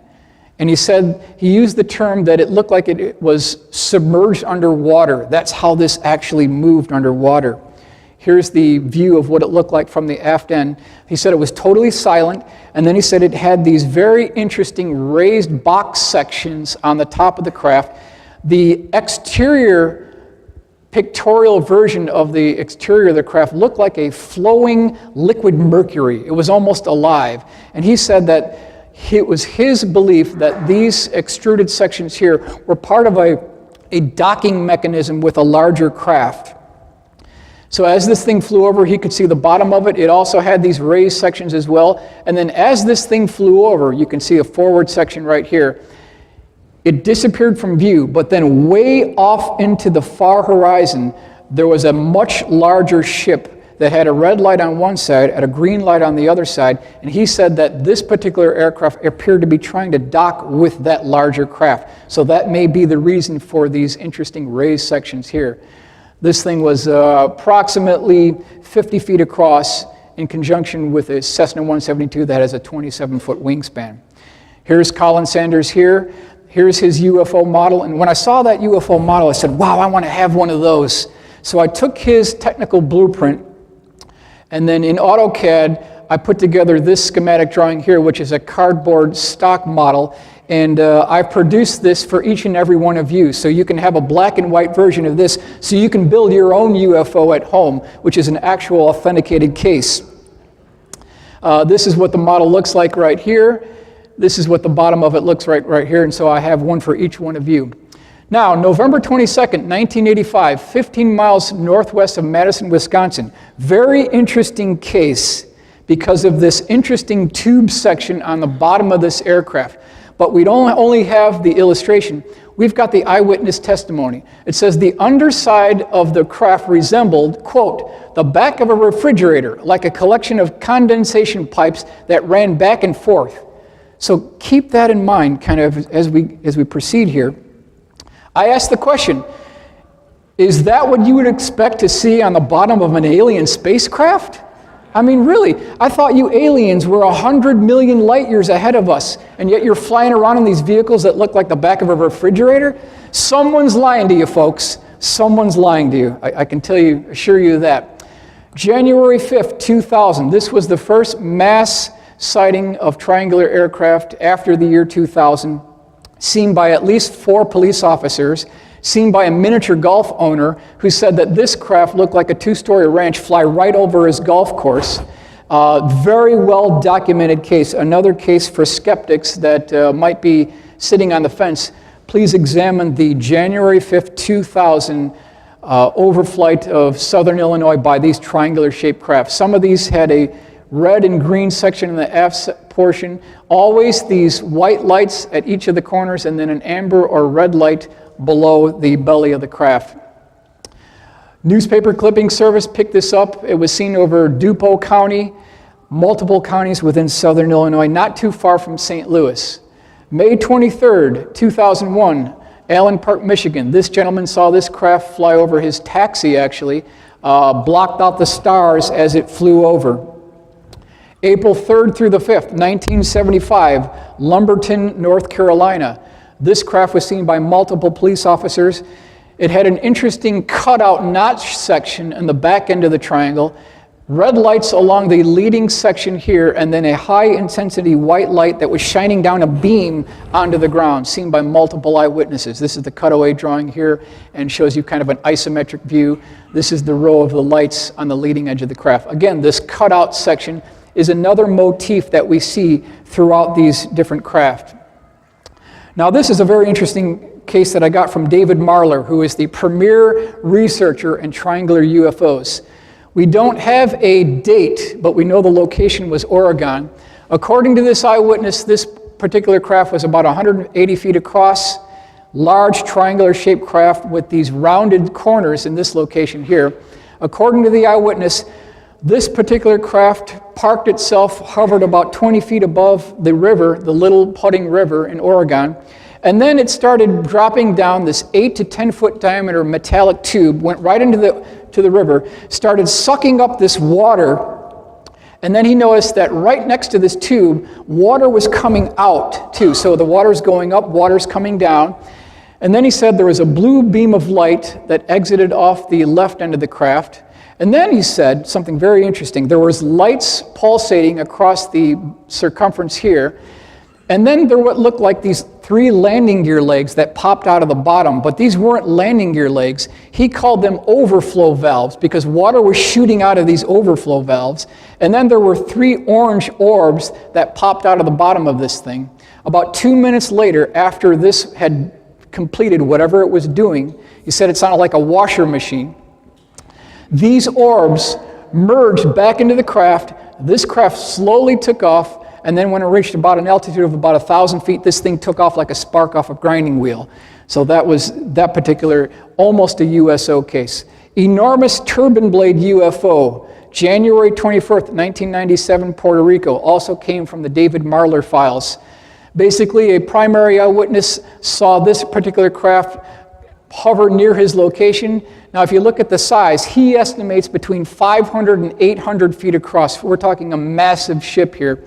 And he said, he used the term that it looked like it was submerged underwater. That's how this actually moved underwater. Here's the view of what it looked like from the aft end. He said it was totally silent, and then he said it had these very interesting raised box sections on the top of the craft. The exterior pictorial version of the exterior of the craft looked like a flowing liquid mercury. It was almost alive. And he said that it was his belief that these extruded sections here were part of a docking mechanism with a larger craft. So as this thing flew over, he could see the bottom of it. It also had these raised sections as well. And then as this thing flew over, you can see a forward section right here. It disappeared from view, but then way off into the far horizon, there was a much larger ship that had a red light on one side and a green light on the other side, and he said that this particular aircraft appeared to be trying to dock with that larger craft. So that may be the reason for these interesting raised sections here. This thing was approximately 50 feet across in conjunction with a Cessna 172 that has a 27-foot wingspan. Here's Colin Sanders here. Here's his UFO model. And when I saw that UFO model, I said, wow, I want to have one of those. So I took his technical blueprint, and then in AutoCAD, I put together this schematic drawing here, which is a cardboard stock model. And I produced this for each and every one of you. So you can have a black and white version of this, so you can build your own UFO at home, which is an actual authenticated case. This is what the model looks like right here. This is what the bottom of it looks like right here. And so I have one for each one of you. Now, November 22nd, 1985, 15 miles northwest of Madison, Wisconsin. Very interesting case because of this interesting tube section on the bottom of this aircraft. But we don't only have the illustration, we've got the eyewitness testimony. It says the underside of the craft resembled, quote, the back of a refrigerator, like a collection of condensation pipes that ran back and forth. So keep that in mind kind of as we proceed here. I asked the question, is that what you would expect to see on the bottom of an alien spacecraft? I mean, really, I thought you aliens were 100 million light years ahead of us, and yet you're flying around in these vehicles that look like the back of a refrigerator? Someone's lying to you, folks. Someone's lying to you. I can assure you that. January 5th, 2000, this was the first mass sighting of triangular aircraft after the year 2000, seen by at least 4 police officers, seen by a miniature golf owner who said that this craft looked like a 2-story ranch fly right over his golf course. Very well documented case. Another case for skeptics that might be sitting on the fence. Please examine the January 5th, 2000 overflight of southern Illinois by these triangular shaped craft. Some of these had a red and green section in the aft portion. Always these white lights at each of the corners, and then an amber or red light below the belly of the craft. Newspaper clipping service picked this up. It was seen over DuPont County, multiple counties within southern Illinois, not too far from St. Louis. May 23rd, 2001, Allen Park, Michigan. This gentleman saw this craft fly over his taxi, actually, blocked out the stars as it flew over. April 3rd through the 5th, 1975, Lumberton, North Carolina. This craft was seen by multiple police officers. It had an interesting cutout notch section in the back end of the triangle, red lights along the leading section here, and then a high intensity white light that was shining down a beam onto the ground, seen by multiple eyewitnesses. This is the cutaway drawing here and shows you kind of an isometric view. This is the row of the lights on the leading edge of the craft. Again, this cutout section is another motif that we see throughout these different craft. Now, this is a very interesting case that I got from David Marler, who is the premier researcher in triangular UFOs. We don't have a date, but we know the location was Oregon. According to this eyewitness, this particular craft was about 180 feet across, large triangular-shaped craft with these rounded corners in this location here. According to the eyewitness, this particular craft parked itself, hovered about 20 feet above the river, the Little Pudding River in Oregon, and then it started dropping down this 8 to 10 foot diameter metallic tube, went right into the river, started sucking up this water, and then he noticed that right next to this tube, water was coming out too. So the water's going up, water's coming down, and then he said there was a blue beam of light that exited off the left end of the craft. And then he said something very interesting. There was lights pulsating across the circumference here. And then there what looked like these 3 landing gear legs that popped out of the bottom. But these weren't landing gear legs. He called them overflow valves because water was shooting out of these overflow valves. And then there were 3 orange orbs that popped out of the bottom of this thing. About 2 minutes later, after this had completed whatever it was doing, he said it sounded like a washer machine. These orbs merged back into the craft. This craft slowly took off, and then when it reached about an altitude of about 1,000 feet, this thing took off like a spark off a grinding wheel. So that was that particular, almost a USO case. Enormous turbine blade UFO, January 21st, 1997, Puerto Rico, also came from the David Marler files. Basically, a primary eyewitness saw this particular craft hover near his location. Now, if you look at the size, he estimates between 500 and 800 feet across. We're talking a massive ship here.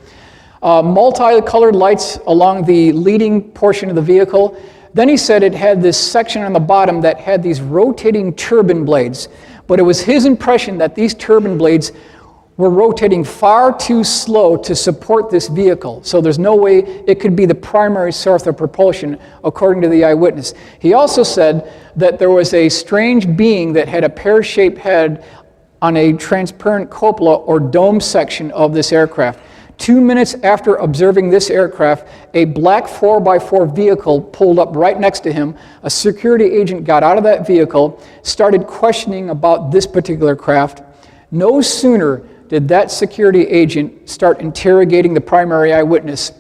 Multicolored lights along the leading portion of the vehicle. Then he said it had this section on the bottom that had these rotating turbine blades. But it was his impression that these turbine blades were rotating far too slow to support this vehicle. So there's no way it could be the primary source of propulsion, according to the eyewitness. He also said that there was a strange being that had a pear-shaped head on a transparent cupola or dome section of this aircraft. 2 minutes after observing this aircraft, a black 4x4 vehicle pulled up right next to him. A security agent got out of that vehicle, started questioning about this particular craft. No sooner did that security agent start interrogating the primary eyewitness,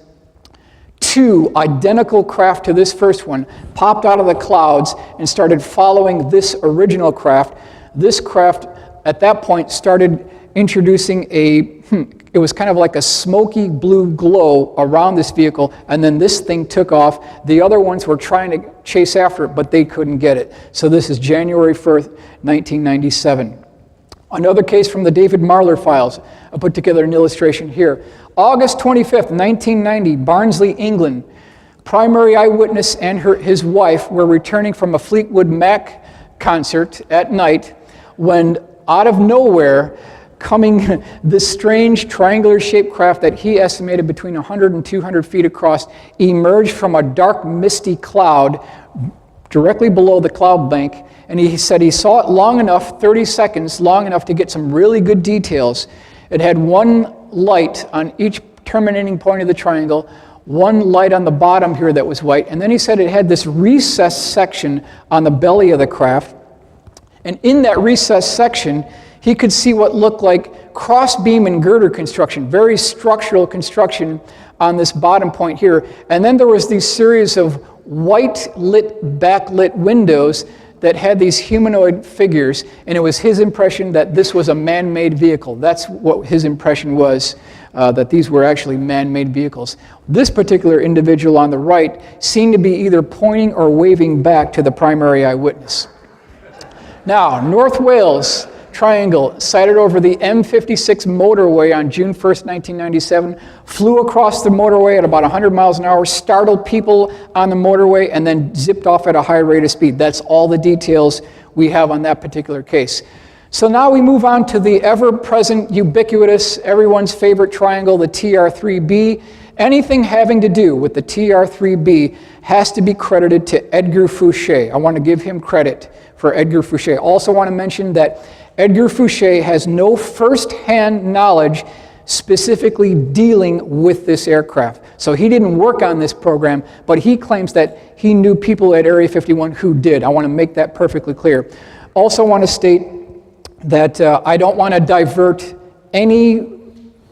2 identical craft to this first one popped out of the clouds and started following this original craft. This craft, at that point, started introducing it was kind of like a smoky blue glow around this vehicle, and then this thing took off. The other ones were trying to chase after it, but they couldn't get it. So this is January 1st, 1997. Another case from the David Marler files. I put together an illustration here. August 25th, 1990, Barnsley, England. Primary eyewitness and his wife were returning from a Fleetwood Mac concert at night when, out of nowhere, coming this strange triangular-shaped craft that he estimated between 100 and 200 feet across emerged from a dark, misty cloud directly below the cloud bank. And he said he saw it long enough, 30 seconds, long enough to get some really good details. It had one light on each terminating point of the triangle, one light on the bottom here that was white, and then he said it had this recessed section on the belly of the craft. And in that recessed section, he could see what looked like cross-beam and girder construction, very structural construction on this bottom point here. And then there was these series of white-lit, backlit windows that had these humanoid figures, and it was his impression that this was a man-made vehicle. That's what his impression was, that these were actually man-made vehicles. This particular individual on the right seemed to be either pointing or waving back to the primary eyewitness. Now, North Wales Triangle, sighted over the M56 motorway on June 1st, 1997, flew across the motorway at about 100 miles an hour, startled people on the motorway, and then zipped off at a high rate of speed. That's all the details we have on that particular case. So now we move on to the ever-present, ubiquitous, everyone's favorite triangle, the TR-3B. Anything having to do with the TR-3B has to be credited to Edgar Fouché. I want to give him credit for Edgar Fouché. Also want to mention that Edgar Fouché has no first-hand knowledge specifically dealing with this aircraft. So he didn't work on this program, but he claims that he knew people at Area 51 who did. I want to make that perfectly clear. Also want to state that I don't want to divert any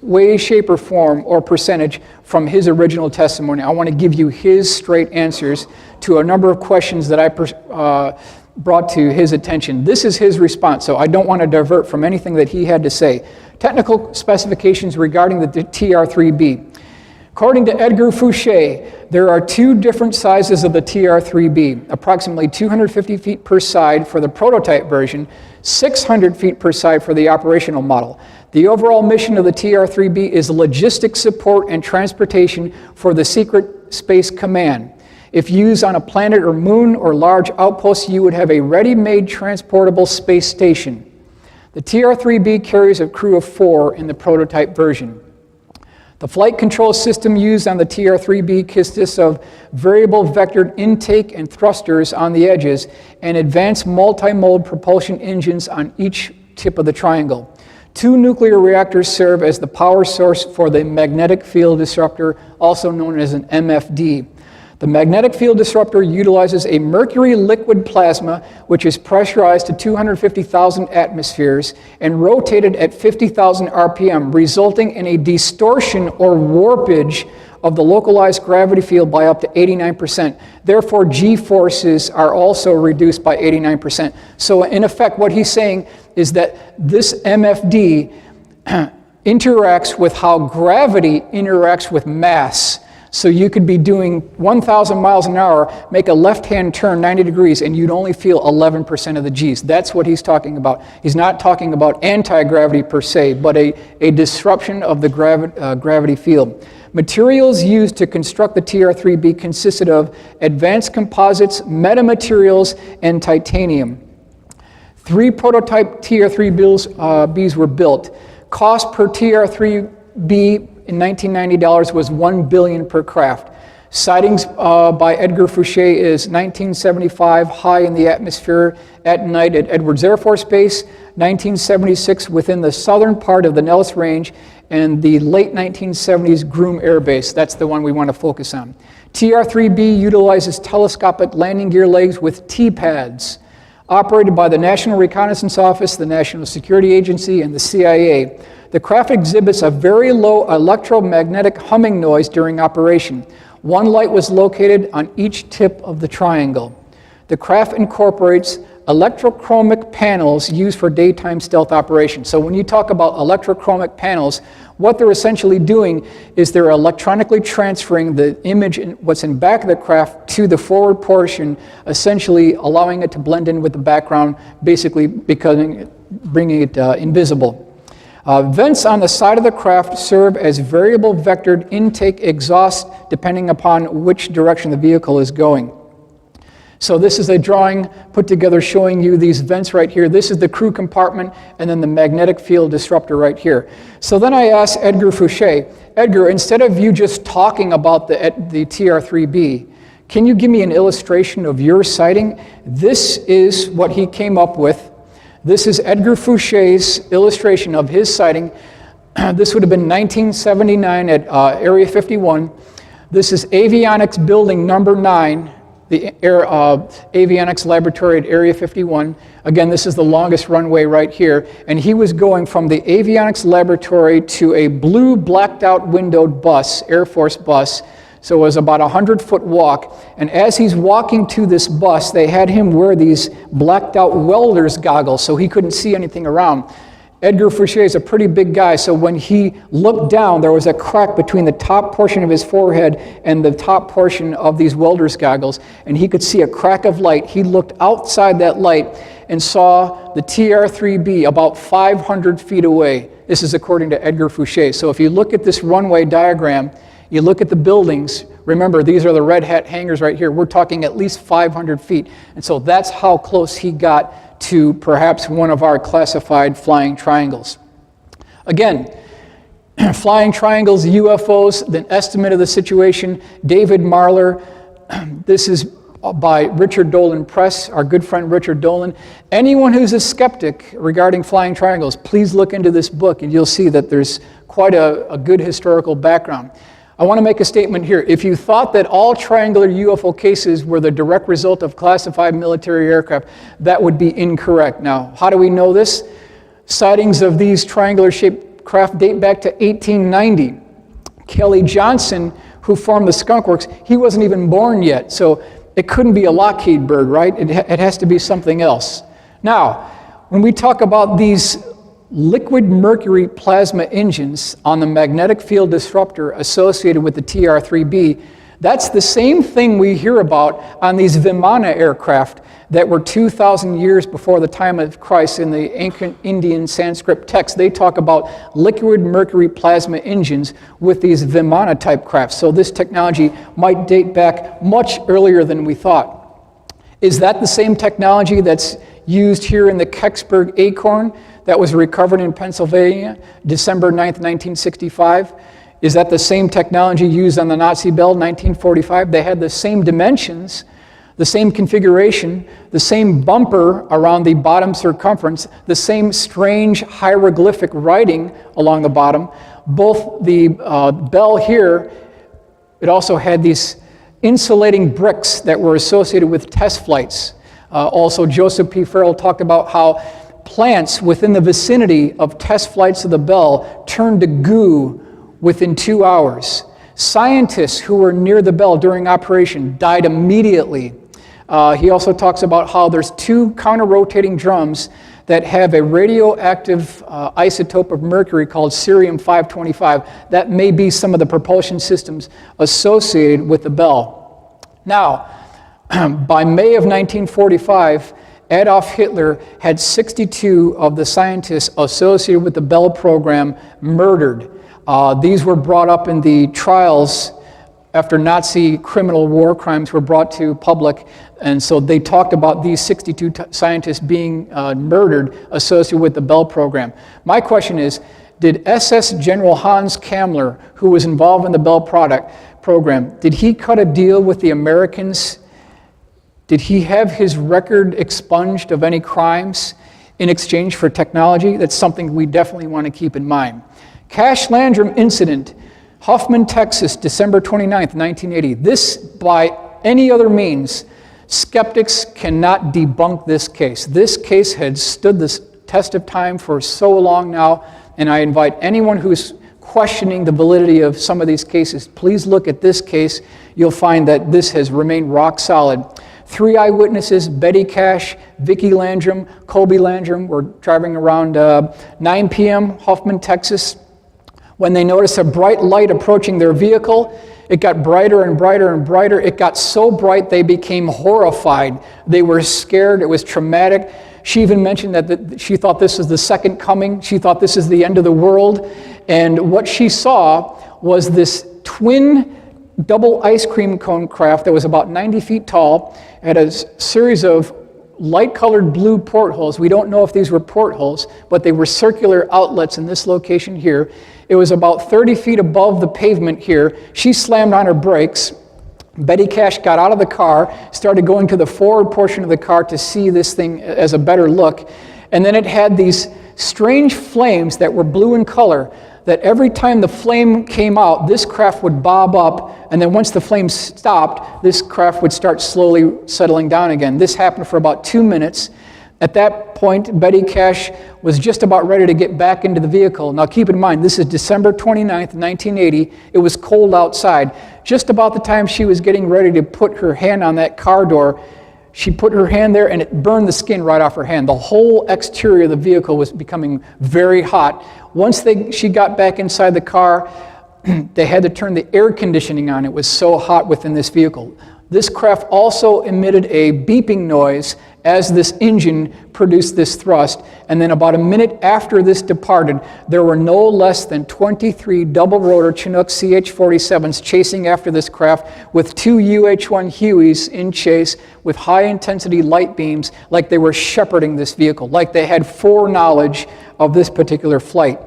way, shape, or form or percentage from his original testimony. I want to give you his straight answers to a number of questions that I brought to his attention. This is his response, so I don't want to divert from anything that he had to say. Technical specifications regarding the TR-3B. According to Edgar Fouché, there are 2 different sizes of the TR-3B, approximately 250 feet per side for the prototype version, 600 feet per side for the operational model. The overall mission of the TR-3B is logistics support and transportation for the Secret Space Command. If used on a planet or moon or large outpost, you would have a ready-made transportable space station. The TR-3B carries a crew of 4 in the prototype version. The flight control system used on the TR-3B consists of variable vectored intake and thrusters on the edges and advanced multi-mode propulsion engines on each tip of the triangle. 2 nuclear reactors serve as the power source for the magnetic field disruptor, also known as an MFD. The magnetic field disruptor utilizes a mercury liquid plasma, which is pressurized to 250,000 atmospheres and rotated at 50,000 RPM, resulting in a distortion or warpage of the localized gravity field by up to 89%. Therefore, G-forces are also reduced by 89%. So in effect, what he's saying is that this MFD interacts with how gravity interacts with mass. So you could be doing 1,000 miles an hour, make a left-hand turn 90 degrees, and you'd only feel 11% of the G's. That's what he's talking about. He's not talking about anti-gravity per se, but a disruption of the gravity field. Materials used to construct the TR-3B consisted of advanced composites, metamaterials, and titanium. 3 prototype TR-3Bs were built. Cost per TR-3B in $1990 was $1 billion per craft. Sightings by Edgar Fouché is 1975, high in the atmosphere at night at Edwards Air Force Base, 1976 within the southern part of the Nellis Range, and the late 1970s Groom Air Base. That's the one we want to focus on. TR-3B utilizes telescopic landing gear legs with T-pads, operated by the National Reconnaissance Office, the National Security Agency, and the CIA. The craft exhibits a very low electromagnetic humming noise during operation. 1 light was located on each tip of the triangle. The craft incorporates electrochromic panels used for daytime stealth operations. So when you talk about electrochromic panels, what they're essentially doing is they're electronically transferring the image in what's in back of the craft to the forward portion, essentially allowing it to blend in with the background, basically bringing it invisible. Vents on the side of the craft serve as variable vectored intake exhaust depending upon which direction the vehicle is going. So this is a drawing put together showing you these vents right here. This is the crew compartment and then the magnetic field disruptor right here. So then I asked Edgar Fouché, Edgar, instead of you just talking about the TR-3B, can you give me an illustration of your sighting? This is what he came up with. This is Edgar Fouché's illustration of his sighting. This would have been 1979 at Area 51. This is Avionics Building Number 9, the Avionics Laboratory at Area 51. Again, this is the longest runway right here. And he was going from the Avionics Laboratory to a blue blacked out windowed bus, Air Force bus. So it was about a 100-foot walk. And as he's walking to this bus, they had him wear these blacked out welder's goggles so he couldn't see anything around. Edgar Fouché is a pretty big guy, so when he looked down, there was a crack between the top portion of his forehead and the top portion of these welder's goggles, and he could see a crack of light. He looked outside that light and saw the TR-3B about 500 feet away. This is according to Edgar Fouché. So if you look at this runway diagram, you look at the buildings, remember these are the red hat hangars right here, we're talking at least 500 feet. And so that's how close he got to perhaps one of our classified flying triangles. Again, flying triangles, UFOs, the estimate of the situation, David Marler, this is by Richard Dolan Press, our good friend Richard Dolan. Anyone who's a skeptic regarding flying triangles, please look into this book and you'll see that there's quite a good historical background. I want to make a statement here. If you thought that all triangular UFO cases were the direct result of classified military aircraft, that would be incorrect. Now, how do we know this? Sightings of these triangular-shaped craft date back to 1890. Kelly Johnson, who formed the Skunk Works, he wasn't even born yet, so it couldn't be a Lockheed bird, right? It has to be something else. Now, when we talk about these liquid mercury plasma engines on the magnetic field disruptor associated with the TR-3B, that's the same thing we hear about on these Vimana aircraft that were 2,000 years before the time of Christ in the ancient Indian Sanskrit text. They talk about liquid mercury plasma engines with these Vimana type crafts. So this technology might date back much earlier than we thought. Is that the same technology that's used here in the Kecksburg Acorn that was recovered in Pennsylvania, December 9th, 1965? Is that the same technology used on the Nazi Bell, 1945? They had the same dimensions, the same configuration, the same bumper around the bottom circumference, the same strange hieroglyphic writing along the bottom. Both the Bell here, it also had these insulating bricks that were associated with test flights. Also, Joseph P. Farrell talked about how plants within the vicinity of test flights of the Bell turned to goo within 2 hours. Scientists who were near the Bell during operation died immediately. He also talks about how there's 2 counter-rotating drums that have a radioactive isotope of mercury called cerium-525. That may be some of the propulsion systems associated with the Bell. Now, by May of 1945, Adolf Hitler had 62 of the scientists associated with the Bell program murdered. These were brought up in the trials after Nazi criminal war crimes were brought to public, and so they talked about these 62 scientists being murdered associated with the Bell program. My question is, did SS General Hans Kammler, who was involved in the Bell program, did he cut a deal with the Americans? Did he have his record expunged of any crimes in exchange for technology? That's something we definitely want to keep in mind. Cash Landrum incident, Huffman, Texas, December 29th, 1980. This, by any other means, skeptics cannot debunk this case. This case had stood the test of time for so long now, and I invite anyone who's questioning the validity of some of these cases, please look at this case. You'll find that this has remained rock solid. 3 eyewitnesses, Betty Cash, Vicki Landrum, Colby Landrum, were driving around 9 p.m., Huffman, Texas, when they noticed a bright light approaching their vehicle. It got brighter and brighter and brighter. It got so bright they became horrified. They were scared. It was traumatic. She even mentioned that she thought this was the second coming. She thought this is the end of the world. And what she saw was this twin double ice cream cone craft that was about 90 feet tall, had a series of light-colored blue portholes. We don't know if these were portholes, but they were circular outlets in this location here. It was about 30 feet above the pavement here. She slammed on her brakes. Betty Cash got out of the car, started going to the forward portion of the car to see this thing as a better look. And then it had these strange flames that were blue in color, that every time the flame came out, this craft would bob up, and then once the flame stopped, this craft would start slowly settling down again. This happened for about 2 minutes. At that point, Betty Cash was just about ready to get back into the vehicle. Now keep in mind, this is December 29th, 1980. It was cold outside. Just about the time she was getting ready to put her hand on that car door, she put her hand there and it burned the skin right off her hand. The whole exterior of the vehicle was becoming very hot. Once she got back inside the car, they had to turn the air conditioning on. It was so hot within this vehicle. This craft also emitted a beeping noise as this engine produced this thrust. And then about a minute after this departed, there were no less than 23 double-rotor Chinook CH-47s chasing after this craft with 2 UH-1 Hueys in chase with high-intensity light beams, like they were shepherding this vehicle, like they had foreknowledge of this particular flight.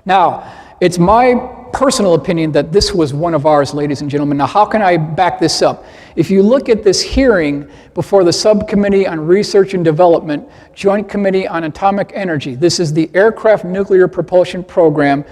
Now, it's my personal opinion that this was one of ours, ladies and gentlemen. Now, how can I back this up? If you look at this hearing before the Subcommittee on Research and Development, Joint Committee on Atomic Energy, this is the Aircraft Nuclear Propulsion Program,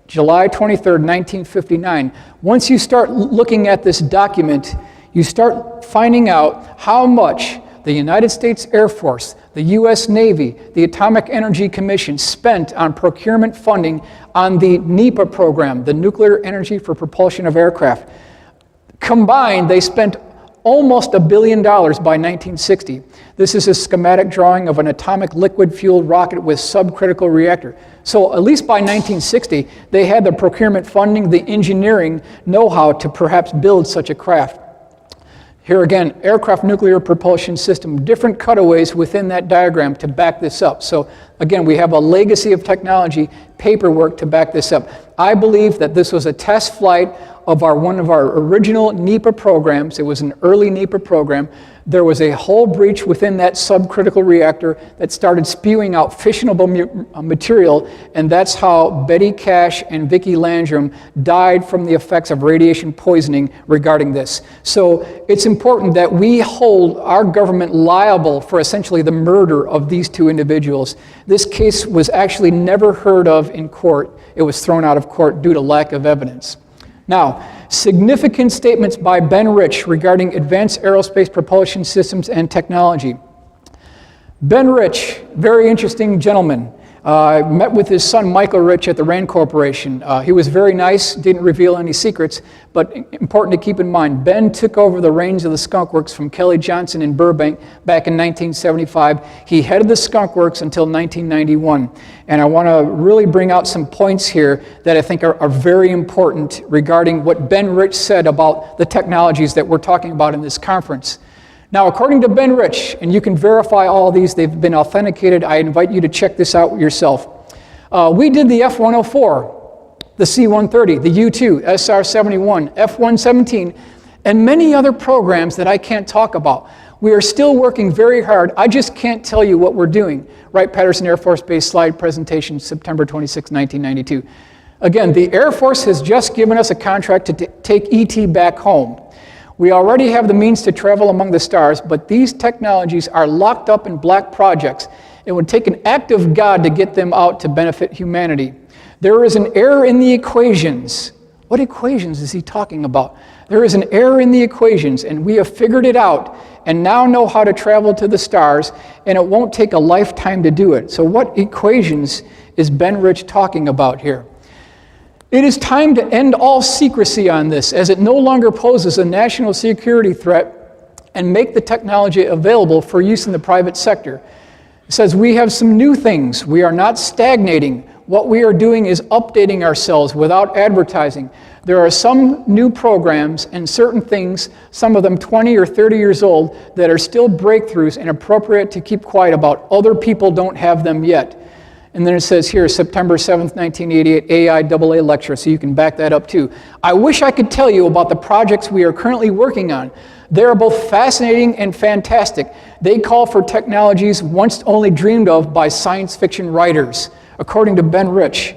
July 23rd, 1959. Once you start looking at this document, you start finding out how much the United States Air Force, the U.S. Navy, the Atomic Energy Commission spent on procurement funding on the NEPA program, the Nuclear Energy for Propulsion of Aircraft. Combined, they spent almost $1 billion by 1960. This is a schematic drawing of an atomic liquid-fueled rocket with subcritical reactor. So at least by 1960, they had the procurement funding, the engineering know-how to perhaps build such a craft. Here again, aircraft nuclear propulsion system, different cutaways within that diagram to back this up. So again, we have a legacy of technology, paperwork to back this up. I believe that this was a test flight of one of our original NEPA programs. It was an early NEPA program. There was a hull breach within that subcritical reactor that started spewing out fissionable material, and that's how Betty Cash and Vicki Landrum died from the effects of radiation poisoning regarding this. So it's important that we hold our government liable for essentially the murder of these 2 individuals. This case was actually never heard of in court. It was thrown out of court due to lack of evidence. Now, significant statements by Ben Rich regarding advanced aerospace propulsion systems and technology. Ben Rich, very interesting gentleman. I met with his son, Michael Schratt, at the RAND Corporation. He was very nice, didn't reveal any secrets, but important to keep in mind, Ben took over the reins of the Skunk Works from Kelly Johnson in Burbank back in 1975. He headed the Skunk Works until 1991. And I want to really bring out some points here that I think are very important regarding what Ben Schratt said about the technologies that we're talking about in this conference. Now, according to Ben Schratt, and you can verify all these, they've been authenticated. I invite you to check this out yourself. We did the F-104, the C-130, the U-2, SR-71, F-117, and many other programs that I can't talk about. We are still working very hard. I just can't tell you what we're doing. Wright-Patterson Air Force Base slide presentation, September 26, 1992. Again, the Air Force has just given us a contract to take ET back home. We already have the means to travel among the stars, but these technologies are locked up in black projects. It would take an act of God to get them out to benefit humanity. There is an error in the equations. What equations is he talking about? There is an error in the equations, and we have figured it out and now know how to travel to the stars, and it won't take a lifetime to do it. So what equations is Ben Schratt talking about here? It is time to end all secrecy on this, as it no longer poses a national security threat, and make the technology available for use in the private sector. It says we have some new things. We are not stagnating. What we are doing is updating ourselves without advertising. There are some new programs and certain things, some of them 20 or 30 years old, that are still breakthroughs and appropriate to keep quiet about. Other people don't have them yet. And then it says here, September 7th, 1988, AIAA lecture, so you can back that up too. I wish I could tell you about the projects we are currently working on. They are both fascinating and fantastic. They call for technologies once only dreamed of by science fiction writers, according to Ben Schratt.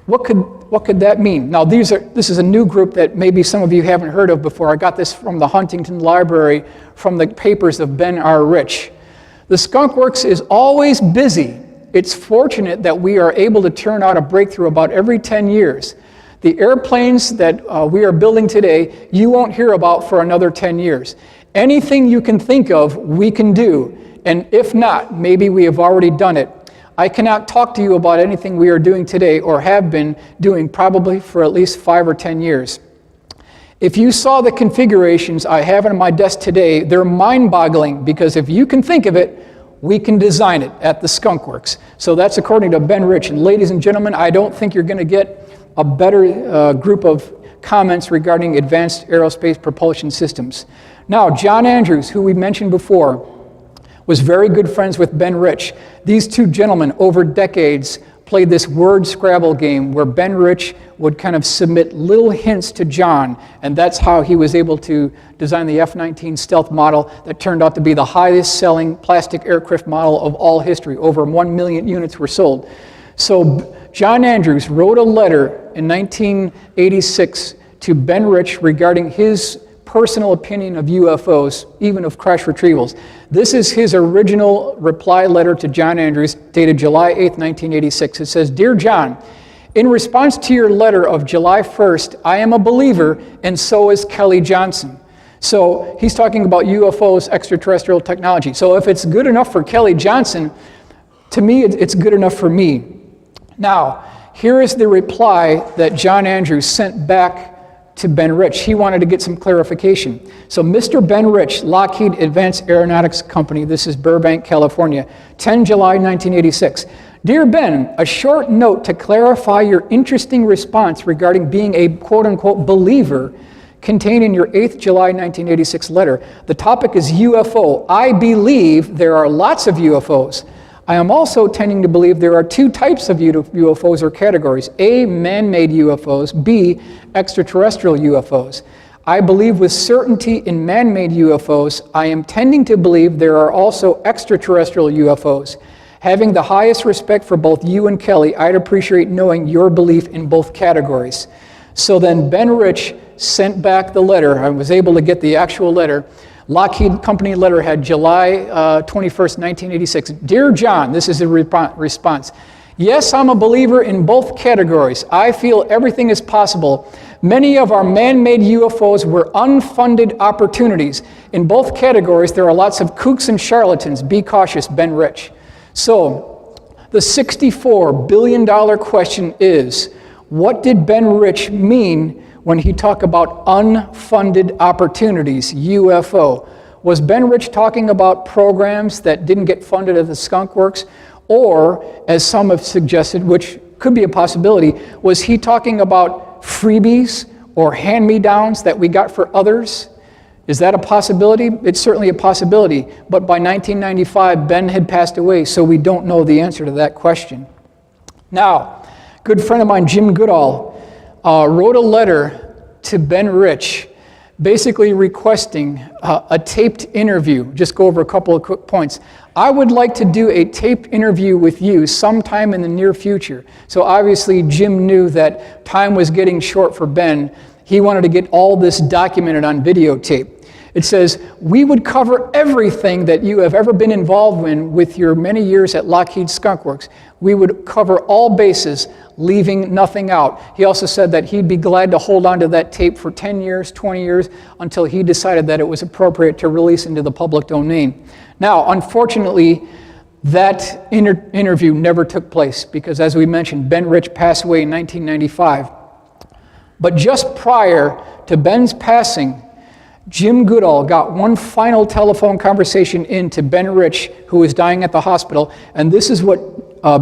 What could that mean? Now, this is a new group that maybe some of you haven't heard of before. I got this from the Huntington Library from the papers of Ben R. Rich. The Skunk Works is always busy. It's fortunate that we are able to turn out a breakthrough about every 10 years. The airplanes that we are building today, you won't hear about for another 10 years. Anything you can think of, we can do. And if not, maybe we have already done it. I cannot talk to you about anything we are doing today or have been doing probably for at least 5 or 10 years. If you saw the configurations I have on my desk today, they're mind-boggling, because if you can think of it, we can design it at the Skunk Works. So that's according to Ben Schratt. And ladies and gentlemen, I don't think you're going to get a better group of comments regarding advanced aerospace propulsion systems. Now, John Andrews, who we mentioned before, was very good friends with Ben Schratt. These two gentlemen, over decades, played this word Scrabble game where Ben Schratt would kind of submit little hints to John, and that's how he was able to design the F-19 stealth model that turned out to be the highest selling plastic aircraft model of all history. Over 1 million units were sold. So John Andrews wrote a letter in 1986 to Ben Schratt regarding his personal opinion of UFOs, even of crash retrievals. This is his original reply letter to John Andrews, dated July 8th, 1986. It says, "Dear John, in response to your letter of July 1st, I am a believer, and so is Kelly Johnson." So he's talking about UFOs, extraterrestrial technology. So if it's good enough for Kelly Johnson, to me, it's good enough for me. Now, here is the reply that John Andrews sent back to Ben Schratt. He wanted to get some clarification. So Mr. Ben Schratt, Lockheed Advanced Aeronautics Company, this is Burbank, California, 10 July 1986. Dear Ben, a short note to clarify your interesting response regarding being a quote-unquote believer contained in your 8th July 1986 letter. The topic is UFO. I believe there are lots of UFOs. I am also tending to believe there are two types of UFOs or categories. A, man-made UFOs. B, extraterrestrial UFOs. I believe with certainty in man-made UFOs. I am tending to believe there are also extraterrestrial UFOs. Having the highest respect for both you and Kelly, I'd appreciate knowing your belief in both categories. So then Ben Schratt sent back the letter. I was able to get the actual letter. Lockheed Company letterhead, July 21st, 1986. Dear John, this is a response. Yes, I'm a believer in both categories. I feel everything is possible. Many of our man-made UFOs were unfunded opportunities. In both categories, there are lots of kooks and charlatans. Be cautious, Ben Schratt. So, The $64 billion question is, what did Ben Rich mean when he talked about unfunded opportunities, UFO? Was Ben Rich talking about programs that didn't get funded at the Skunk Works? Or, as some have suggested, which could be a possibility, was he talking about freebies or hand-me-downs that we got for others? Is that a possibility? It's certainly a possibility. But by 1995, Ben had passed away, so we don't know the answer to that question. Now, a good friend of mine, Jim Goodall, wrote a letter to Ben Rich, basically requesting a taped interview. Just go over a couple of quick points. I would like to do a taped interview with you sometime in the near future. So obviously Jim knew that time was getting short for Ben. He wanted to get all this documented on videotape. It says, we would cover everything that you have ever been involved in with your many years at Lockheed Skunk Works. We would cover all bases, leaving nothing out. He also said that he'd be glad to hold on to that tape for 10 years, 20 years, until he decided that it was appropriate to release into the public domain. Now, unfortunately, that interview never took place because, as we mentioned, Ben Rich passed away in 1995. But just prior to Ben's passing, Jim Goodall got one final telephone conversation into Ben Rich, who was dying at the hospital, and this is what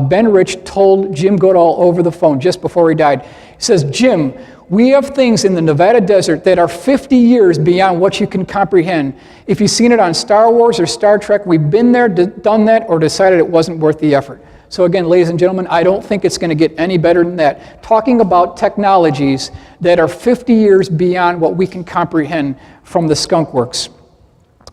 Ben Rich told Jim Goodall over the phone just before he died. He says, Jim, we have things in the Nevada desert that are 50 years beyond what you can comprehend. If you've seen it on Star Wars or Star Trek, we've been there, done that, or decided it wasn't worth the effort. So again, ladies and gentlemen, I don't think it's going to get any better than that. Talking about technologies that are 50 years beyond what we can comprehend from the Skunk Works.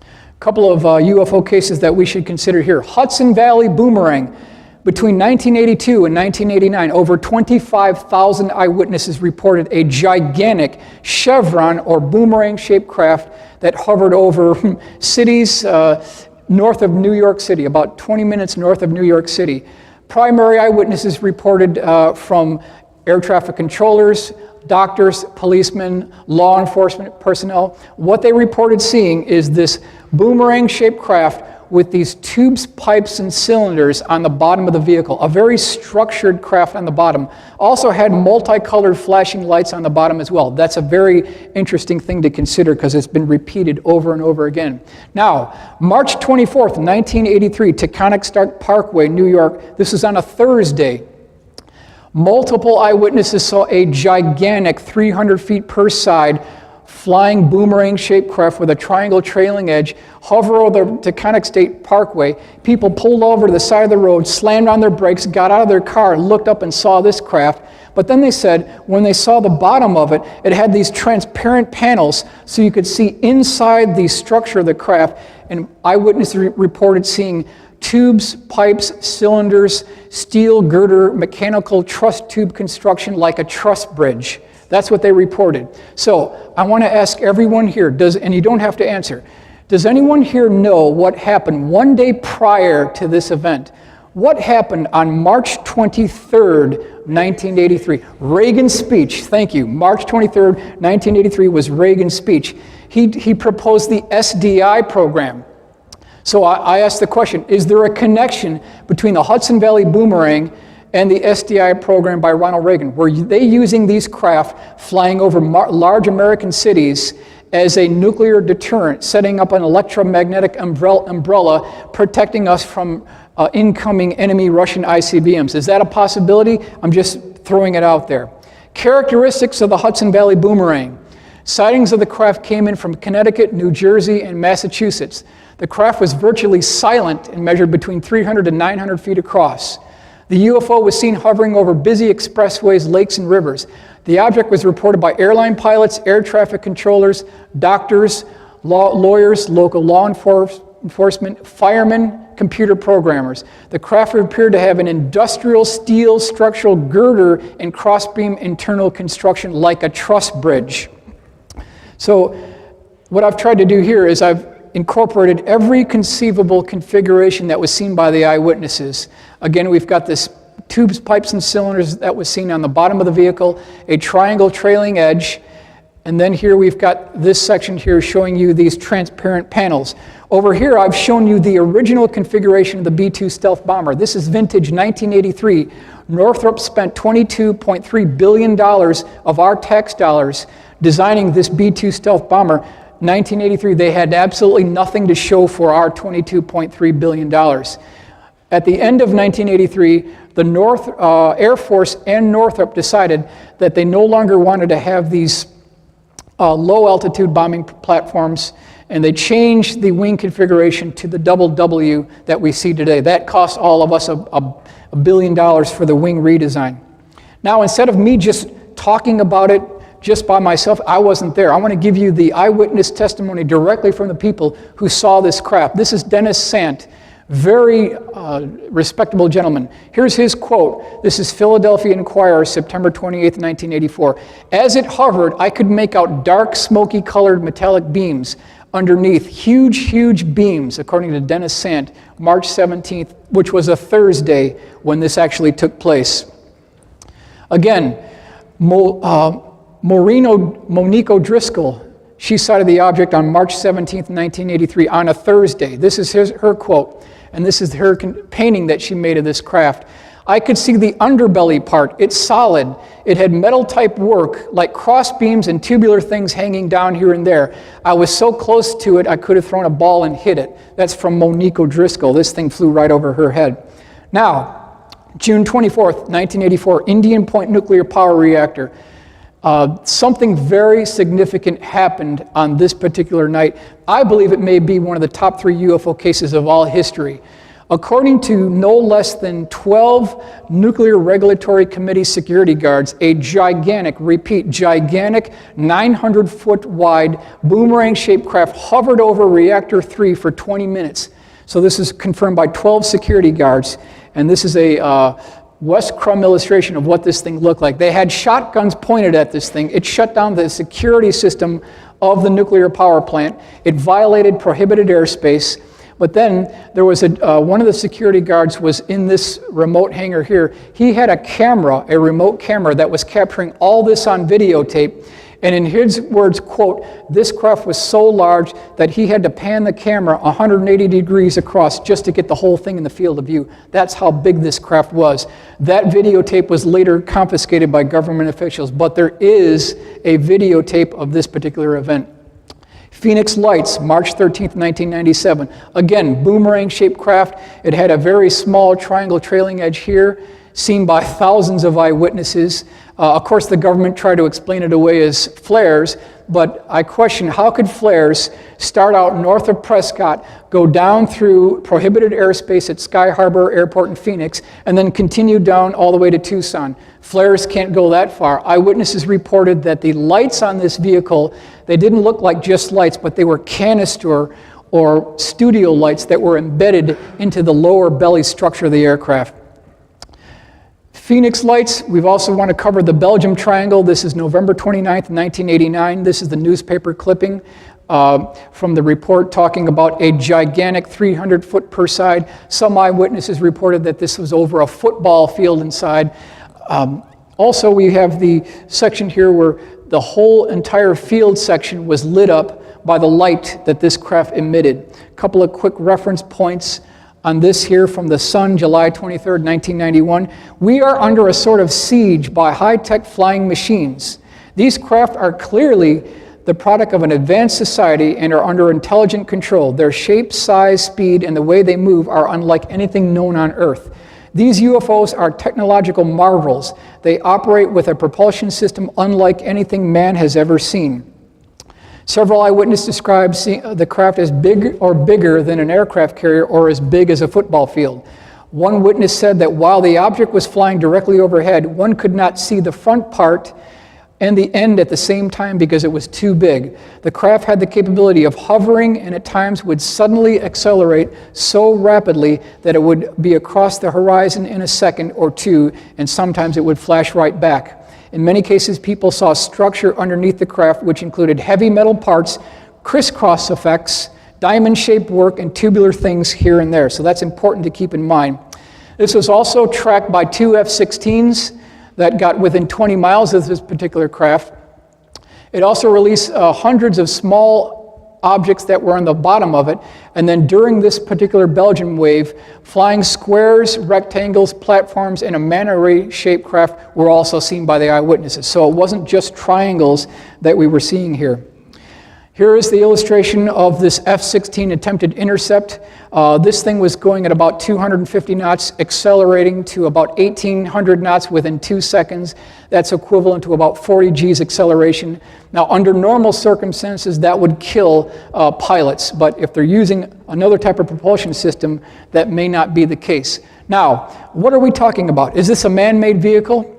A couple of UFO cases that we should consider here. Hudson Valley Boomerang. Between 1982 and 1989, over 25,000 eyewitnesses reported a gigantic chevron or boomerang-shaped craft that hovered over cities north of New York City, about 20 minutes north of New York City. Primary eyewitnesses reported from air traffic controllers, doctors, policemen, law enforcement personnel. What they reported seeing is this boomerang-shaped craft with these tubes, pipes, and cylinders on the bottom of the vehicle. A very structured craft on the bottom. Also had multicolored flashing lights on the bottom as well. That's a very interesting thing to consider because it's been repeated over and over again. Now, March 24th, 1983, Taconic Stark Parkway, New York. This is on a Thursday. Multiple eyewitnesses saw a gigantic 300 feet per side flying boomerang-shaped craft with a triangle trailing edge hover over the Taconic State Parkway. People pulled over to the side of the road, slammed on their brakes, got out of their car, looked up and saw this craft. But then they said when they saw the bottom of it, it had these transparent panels so you could see inside the structure of the craft. And eyewitnesses reported seeing tubes, pipes, cylinders, steel girder, mechanical truss tube construction like a truss bridge. That's what they reported. So I want to ask everyone here, and you don't have to answer, does anyone here know what happened one day prior to this event? What happened on March 23rd, 1983? Reagan's speech, thank you. March 23rd, 1983 was Reagan's speech. He proposed the SDI program. So I asked the question, is there a connection between the Hudson Valley Boomerang and the SDI program by Ronald Reagan? Were they using these craft flying over large American cities as a nuclear deterrent, setting up an electromagnetic umbrella protecting us from incoming enemy Russian ICBMs? Is that a possibility? I'm just throwing it out there. Characteristics of the Hudson Valley Boomerang. Sightings of the craft came in from Connecticut, New Jersey, and Massachusetts. The craft was virtually silent and measured between 300 and 900 feet across. The UFO was seen hovering over busy expressways, lakes, and rivers. The object was reported by airline pilots, air traffic controllers, doctors, lawyers, local law enforcement, firemen, computer programmers. The craft appeared to have an industrial steel structural girder and crossbeam internal construction like a truss bridge. So what I've tried to do here is I've incorporated every conceivable configuration that was seen by the eyewitnesses. Again, we've got this tubes, pipes, and cylinders that was seen on the bottom of the vehicle, a triangle trailing edge, And then here we've got this section here showing you these transparent panels. Over here, I've shown you the original configuration of the B-2 stealth bomber. This is vintage 1983. Northrop spent $22.3 billion of our tax dollars designing this B-2 stealth bomber. 1983, they had absolutely nothing to show for our $22.3 billion. At the end of 1983, the Air Force and Northrop decided that they no longer wanted to have these low-altitude bombing platforms, and they changed the wing configuration to the double W that we see today. That cost all of us $1 billion for the wing redesign. Now, instead of me just talking about it just by myself, I wasn't there. I want to give you the eyewitness testimony directly from the people who saw this craft. This is Dennis Sant, very respectable gentleman. Here's his quote. This is Philadelphia Inquirer, September 28th, 1984. As it hovered, I could make out dark, smoky-colored metallic beams underneath, huge beams, according to Dennis Sant, March 17th, which was a Thursday when this actually took place. Again, Monique O'Driscoll, she sighted the object on March 17th, 1983, on a Thursday. This is her quote, and this is her painting that she made of this craft. I could see the underbelly part. It's solid. It had metal-type work, like cross beams and tubular things hanging down here and there. I was so close to it, I could have thrown a ball and hit it. That's from Monique O'Driscoll. This thing flew right over her head. Now, June 24th, 1984, Indian Point Nuclear Power Reactor. Something very significant happened on this particular night. I believe it may be one of the top 3 UFO cases of all history. According to no less than 12 Nuclear Regulatory Committee security guards, a gigantic, 900-foot wide boomerang-shaped craft hovered over Reactor 3 for 20 minutes. So this is confirmed by 12 security guards, and this is a West Crum illustration of what this thing looked like. They had shotguns pointed at this thing. It shut down the security system of the nuclear power plant. It violated prohibited airspace. But then there was one of the security guards was in this remote hangar here. He had a camera, a remote camera, that was capturing all this on videotape. And in his words, quote, this craft was so large that he had to pan the camera 180 degrees across just to get the whole thing in the field of view. That's how big this craft was. That videotape was later confiscated by government officials, but there is a videotape of this particular event. Phoenix Lights, March 13th, 1997. Again, boomerang-shaped craft. It had a very small triangle trailing edge here, seen by thousands of eyewitnesses. Of course, the government tried to explain it away as flares, but I question how could flares start out north of Prescott, go down through prohibited airspace at Sky Harbor Airport in Phoenix, and then continue down all the way to Tucson. Flares can't go that far. Eyewitnesses reported that the lights on this vehicle, they didn't look like just lights, but they were canister or studio lights that were embedded into the lower belly structure of the aircraft. Phoenix Lights, we've also want to cover the Belgium Triangle. This is November 29th, 1989. This is the newspaper clipping from the report talking about a gigantic 300-foot per side. Some eyewitnesses reported that this was over a football field inside. Also, we have the section here where the whole entire field section was lit up by the light that this craft emitted. A couple of quick reference points on this here from the Sun, July 23rd, 1991. We are under a sort of siege by high-tech flying machines. These craft are clearly the product of an advanced society and are under intelligent control. Their shape, size, speed, and the way they move are unlike anything known on Earth. These UFOs are technological marvels. They operate with a propulsion system unlike anything man has ever seen. Several eyewitnesses described the craft as big or bigger than an aircraft carrier or as big as a football field. One witness said that while the object was flying directly overhead, one could not see the front part and the end at the same time because it was too big. The craft had the capability of hovering and at times would suddenly accelerate so rapidly that it would be across the horizon in a second or two, and sometimes it would flash right back. In many cases, people saw structure underneath the craft, which included heavy metal parts, crisscross effects, diamond-shaped work, and tubular things here and there. So that's important to keep in mind. This was also tracked by 2 F-16s that got within 20 miles of this particular craft. It also released hundreds of small objects that were on the bottom of it, and then during this particular Belgian wave, flying squares, rectangles, platforms, and a manta ray-shaped craft were also seen by the eyewitnesses. So it wasn't just triangles that we were seeing here. Here is the illustration of this F-16 attempted intercept. This thing was going at about 250 knots, accelerating to about 1,800 knots within 2 seconds. That's equivalent to about 40 G's acceleration. Now, under normal circumstances, that would kill pilots, but if they're using another type of propulsion system, that may not be the case. Now, what are we talking about? Is this a man-made vehicle?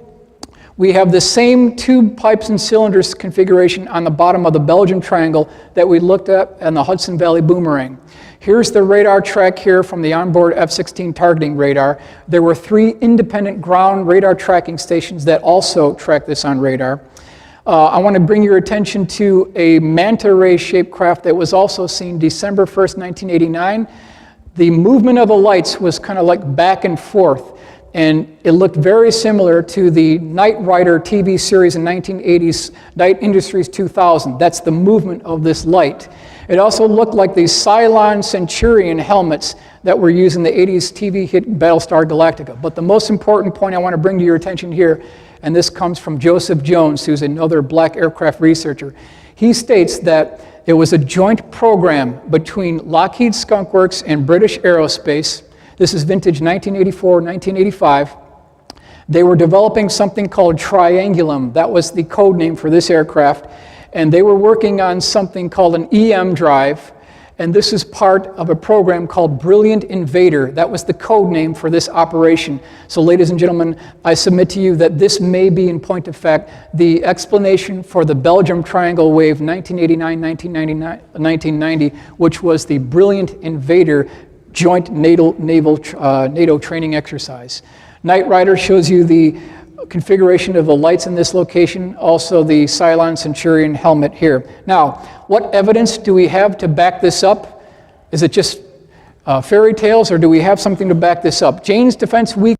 We have the same tube, pipes, and cylinders configuration on the bottom of the Belgian triangle that we looked at on the Hudson Valley Boomerang. Here's the radar track here from the onboard F-16 targeting radar. There were 3 independent ground radar tracking stations that also track this on radar. I want to bring your attention to a manta ray-shaped craft that was also seen December 1st, 1989. The movement of the lights was kind of like back and forth, and it looked very similar to the Knight Rider TV series in 1980s, Knight Industries 2000. That's the movement of this light. It also looked like the Cylon Centurion helmets that were used in the 80s TV hit Battlestar Galactica. But the most important point I want to bring to your attention here, and this comes from Joseph Jones, who's another black aircraft researcher. He states that it was a joint program between Lockheed Skunk Works and British Aerospace. This is vintage 1984, 1985. They were developing something called Triangulum. That was the code name for this aircraft. And they were working on something called an EM drive. And this is part of a program called Brilliant Invader. That was the code name for this operation. So ladies and gentlemen, I submit to you that this may be, in point of fact, the explanation for the Belgium Triangle Wave 1989-1990, which was the Brilliant Invader joint NATO training exercise. Knight Rider shows you the configuration of the lights in this location, also the Cylon Centurion helmet here. Now, what evidence do we have to back this up? Is it just fairy tales, or do we have something to back this up? Jane's Defense Week,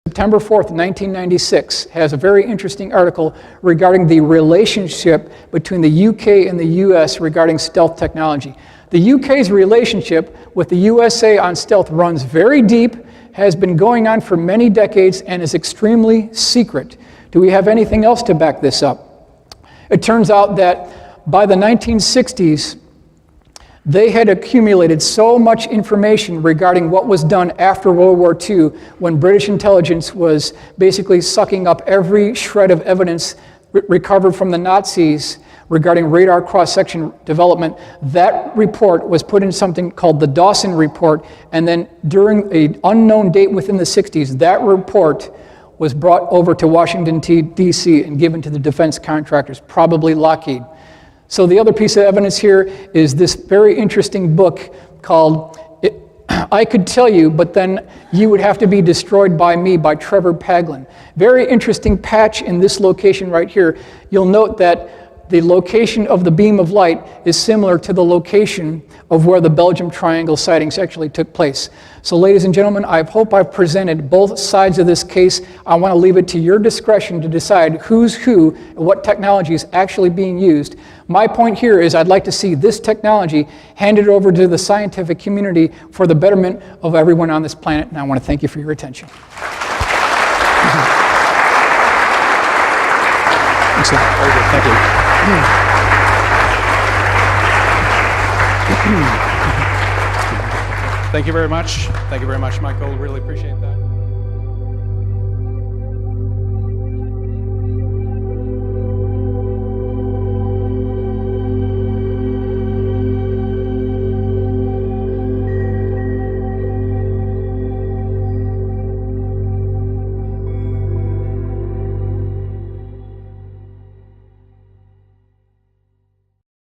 September 4th, 1996, has a very interesting article regarding the relationship between the UK and the US regarding stealth technology. The UK's relationship with the USA on stealth runs very deep, has been going on for many decades, and is extremely secret. Do we have anything else to back this up? It turns out that by the 1960s, they had accumulated so much information regarding what was done after World War II, when British intelligence was basically sucking up every shred of evidence recovered from the Nazis regarding radar cross-section development. That report was put in something called the Dawson Report, and then during an unknown date within the 60s, that report was brought over to Washington, D.C. and given to the defense contractors, probably Lockheed. So the other piece of evidence here is this very interesting book called I Could Tell You, but then You Would Have to Be Destroyed by Me by Trevor Paglin. Very interesting patch in this location right here. You'll note that the location of the beam of light is similar to the location of where the Belgium Triangle sightings actually took place. So ladies and gentlemen, I hope I've presented both sides of this case. I want to leave it to your discretion to decide who's who and what technology is actually being used. My point here is I'd like to see this technology handed over to the scientific community for the betterment of everyone on this planet, and I want to thank you for your attention. Excellent. Very good. Thank you. Thank you very much. Thank you very much, Michael. Really appreciate that.